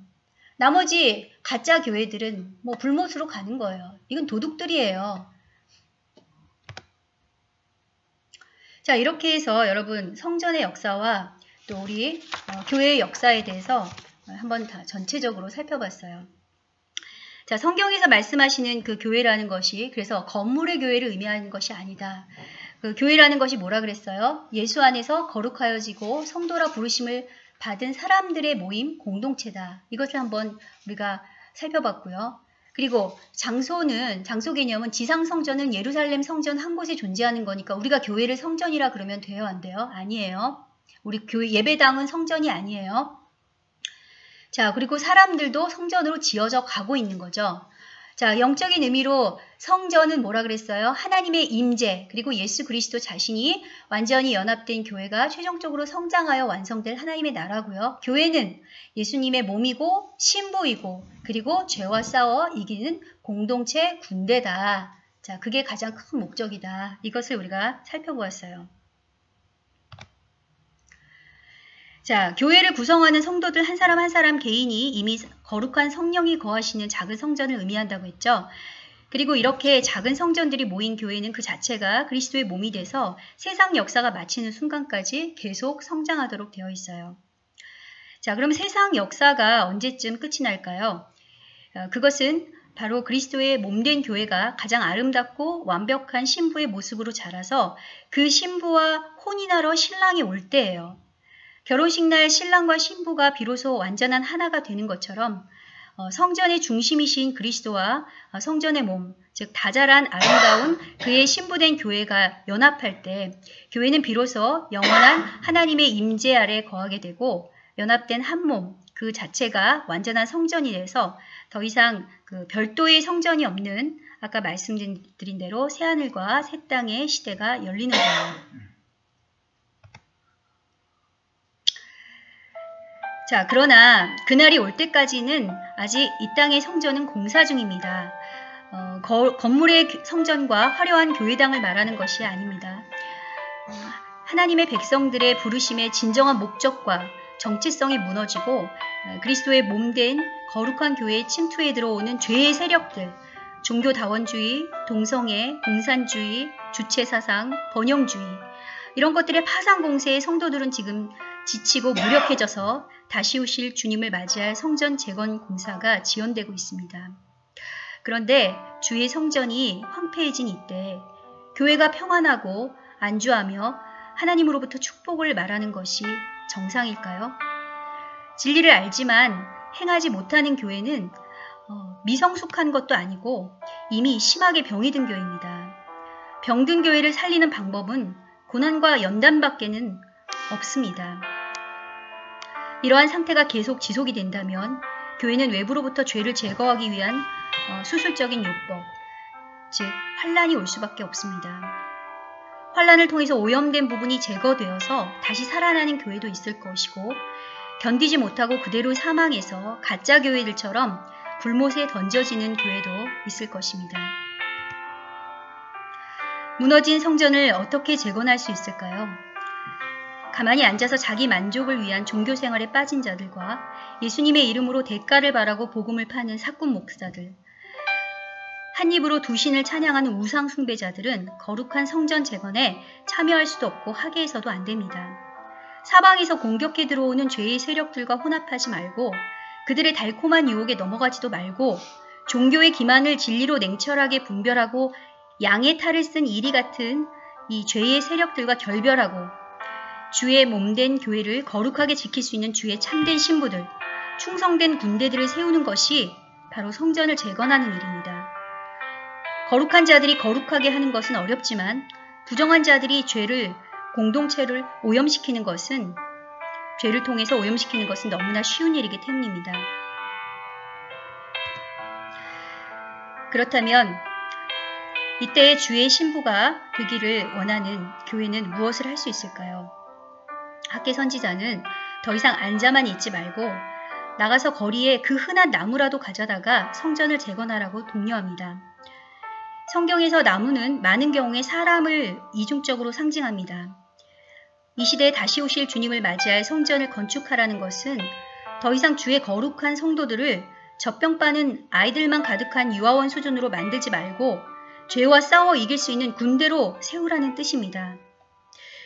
나머지 가짜 교회들은 뭐 불못으로 가는 거예요. 이건 도둑들이에요. 자, 이렇게 해서 여러분 성전의 역사와 또 우리 교회의 역사에 대해서 한번 다 전체적으로 살펴봤어요. 자, 성경에서 말씀하시는 그 교회라는 것이 그래서 건물의 교회를 의미하는 것이 아니다. 그 교회라는 것이 뭐라 그랬어요? 예수 안에서 거룩하여지고 성도라 부르심을 받은 사람들의 모임, 공동체다. 이것을 한번 우리가 살펴봤고요. 그리고 장소 개념은 지상 성전은 예루살렘 성전 한 곳에 존재하는 거니까 우리가 교회를 성전이라 그러면 돼요, 안 돼요? 아니에요. 우리 교회 예배당은 성전이 아니에요. 자, 그리고 사람들도 성전으로 지어져 가고 있는 거죠. 자, 영적인 의미로 성전은 뭐라 그랬어요? 하나님의 임재, 그리고 예수 그리스도 자신이 완전히 연합된 교회가 최종적으로 성장하여 완성될 하나님의 나라고요. 교회는 예수님의 몸이고 신부이고 그리고 죄와 싸워 이기는 공동체 군대다. 자, 그게 가장 큰 목적이다. 이것을 우리가 살펴보았어요. 자, 교회를 구성하는 성도들 한 사람 한 사람 개인이 이미 거룩한 성령이 거하시는 작은 성전을 의미한다고 했죠. 그리고 이렇게 작은 성전들이 모인 교회는 그 자체가 그리스도의 몸이 돼서 세상 역사가 마치는 순간까지 계속 성장하도록 되어 있어요. 자, 그럼 세상 역사가 언제쯤 끝이 날까요? 그것은 바로 그리스도의 몸된 교회가 가장 아름답고 완벽한 신부의 모습으로 자라서 그 신부와 혼인하러 신랑이 올 때예요. 결혼식 날 신랑과 신부가 비로소 완전한 하나가 되는 것처럼 성전의 중심이신 그리스도와 성전의 몸, 즉 다자란 아름다운 그의 신부된 교회가 연합할 때 교회는 비로소 영원한 하나님의 임재 아래 거하게 되고 연합된 한 몸, 그 자체가 완전한 성전이 돼서 더 이상 그 별도의 성전이 없는 아까 말씀드린 대로 새하늘과 새 땅의 시대가 열리는 거예요. 자, 그러나 그날이 올 때까지는 아직 이 땅의 성전은 공사 중입니다. 건물의 성전과 화려한 교회당을 말하는 것이 아닙니다. 하나님의 백성들의 부르심의 진정한 목적과 정체성이 무너지고 그리스도의 몸된 거룩한 교회에 침투해 들어오는 죄의 세력들, 종교다원주의, 동성애, 공산주의, 주체사상, 번영주의 이런 것들의 파상 공세에 성도들은 지금 지치고 무력해져서 다시 오실 주님을 맞이할 성전 재건 공사가 지연되고 있습니다. 그런데 주의 성전이 황폐해진 이때 교회가 평안하고 안주하며 하나님으로부터 축복을 말하는 것이 정상일까요? 진리를 알지만 행하지 못하는 교회는 미성숙한 것도 아니고 이미 심하게 병이 든 교회입니다. 병든 교회를 살리는 방법은 고난과 연단밖에는 없습니다. 이러한 상태가 계속 지속이 된다면 교회는 외부로부터 죄를 제거하기 위한 수술적인 요법, 즉 환란이 올 수밖에 없습니다. 환란을 통해서 오염된 부분이 제거되어서 다시 살아나는 교회도 있을 것이고 견디지 못하고 그대로 사망해서 가짜 교회들처럼 불못에 던져지는 교회도 있을 것입니다. 무너진 성전을 어떻게 재건할 수 있을까요? 가만히 앉아서 자기 만족을 위한 종교 생활에 빠진 자들과 예수님의 이름으로 대가를 바라고 복음을 파는 사꾼 목사들, 한 입으로 두 신을 찬양하는 우상 숭배자들은 거룩한 성전 재건에 참여할 수도 없고 하게 해서도 안 됩니다. 사방에서 공격해 들어오는 죄의 세력들과 혼합하지 말고 그들의 달콤한 유혹에 넘어가지도 말고 종교의 기만을 진리로 냉철하게 분별하고 양의 탈을 쓴 이리 같은 이 죄의 세력들과 결별하고 주의 몸된 교회를 거룩하게 지킬 수 있는 주의 참된 신부들, 충성된 군대들을 세우는 것이 바로 성전을 재건하는 일입니다. 거룩한 자들이 거룩하게 하는 것은 어렵지만 부정한 자들이 공동체를 오염시키는 것은 죄를 통해서 오염시키는 것은 너무나 쉬운 일이기 때문입니다. 그렇다면 이때의 주의 신부가 되기를 원하는 교회는 무엇을 할 수 있을까요? 학계 선지자는 더 이상 앉아만 있지 말고 나가서 거리에 그 흔한 나무라도 가져다가 성전을 재건하라고 독려합니다. 성경에서 나무는 많은 경우에 사람을 이중적으로 상징합니다. 이 시대에 다시 오실 주님을 맞이할 성전을 건축하라는 것은 더 이상 주의 거룩한 성도들을 젖병 빠는 아이들만 가득한 유아원 수준으로 만들지 말고 죄와 싸워 이길 수 있는 군대로 세우라는 뜻입니다.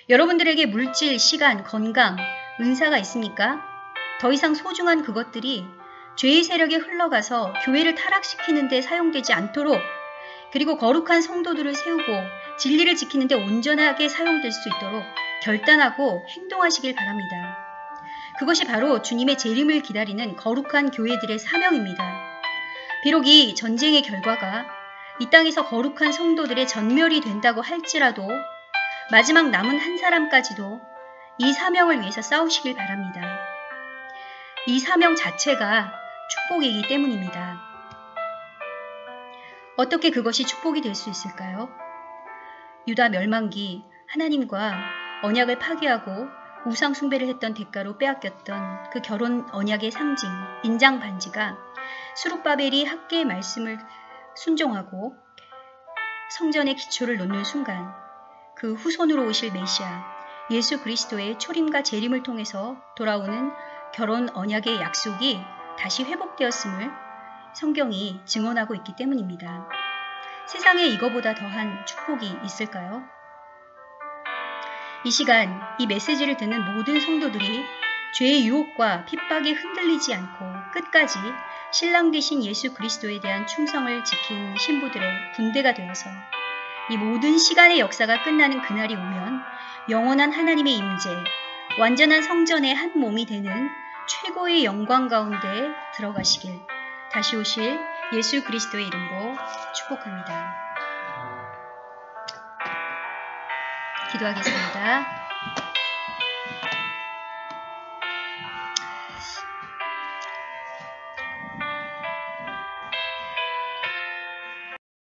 여러분들에게 물질, 시간, 건강, 은사가 있습니까? 더 이상 소중한 그것들이 죄의 세력에 흘러가서 교회를 타락시키는 데 사용되지 않도록 그리고 거룩한 성도들을 세우고 진리를 지키는 데 온전하게 사용될 수 있도록 결단하고 행동하시길 바랍니다. 그것이 바로 주님의 재림을 기다리는 거룩한 교회들의 사명입니다. 비록 이 전쟁의 결과가 이 땅에서 거룩한 성도들의 전멸이 된다고 할지라도 마지막 남은 한 사람까지도 이 사명을 위해서 싸우시길 바랍니다. 이 사명 자체가 축복이기 때문입니다. 어떻게 그것이 축복이 될 수 있을까요? 유다 멸망기 하나님과 언약을 파괴하고 우상 숭배를 했던 대가로 빼앗겼던 그 결혼 언약의 상징 인장 반지가 스룹바벨이 학계의 말씀을 순종하고 성전의 기초를 놓는 순간 그 후손으로 오실 메시아 예수 그리스도의 초림과 재림을 통해서 돌아오는 결혼 언약의 약속이 다시 회복되었음을 성경이 증언하고 있기 때문입니다. 세상에 이거보다 더한 축복이 있을까요? 이 시간 이 메시지를 듣는 모든 성도들이 죄의 유혹과 핍박에 흔들리지 않고 끝까지 신랑 되신 예수 그리스도에 대한 충성을 지킨 신부들의 군대가 되어서 이 모든 시간의 역사가 끝나는 그날이 오면 영원한 하나님의 임재, 완전한 성전의 한 몸이 되는 최고의 영광 가운데 들어가시길 다시 오실 예수 그리스도의 이름으로 축복합니다. 기도하겠습니다.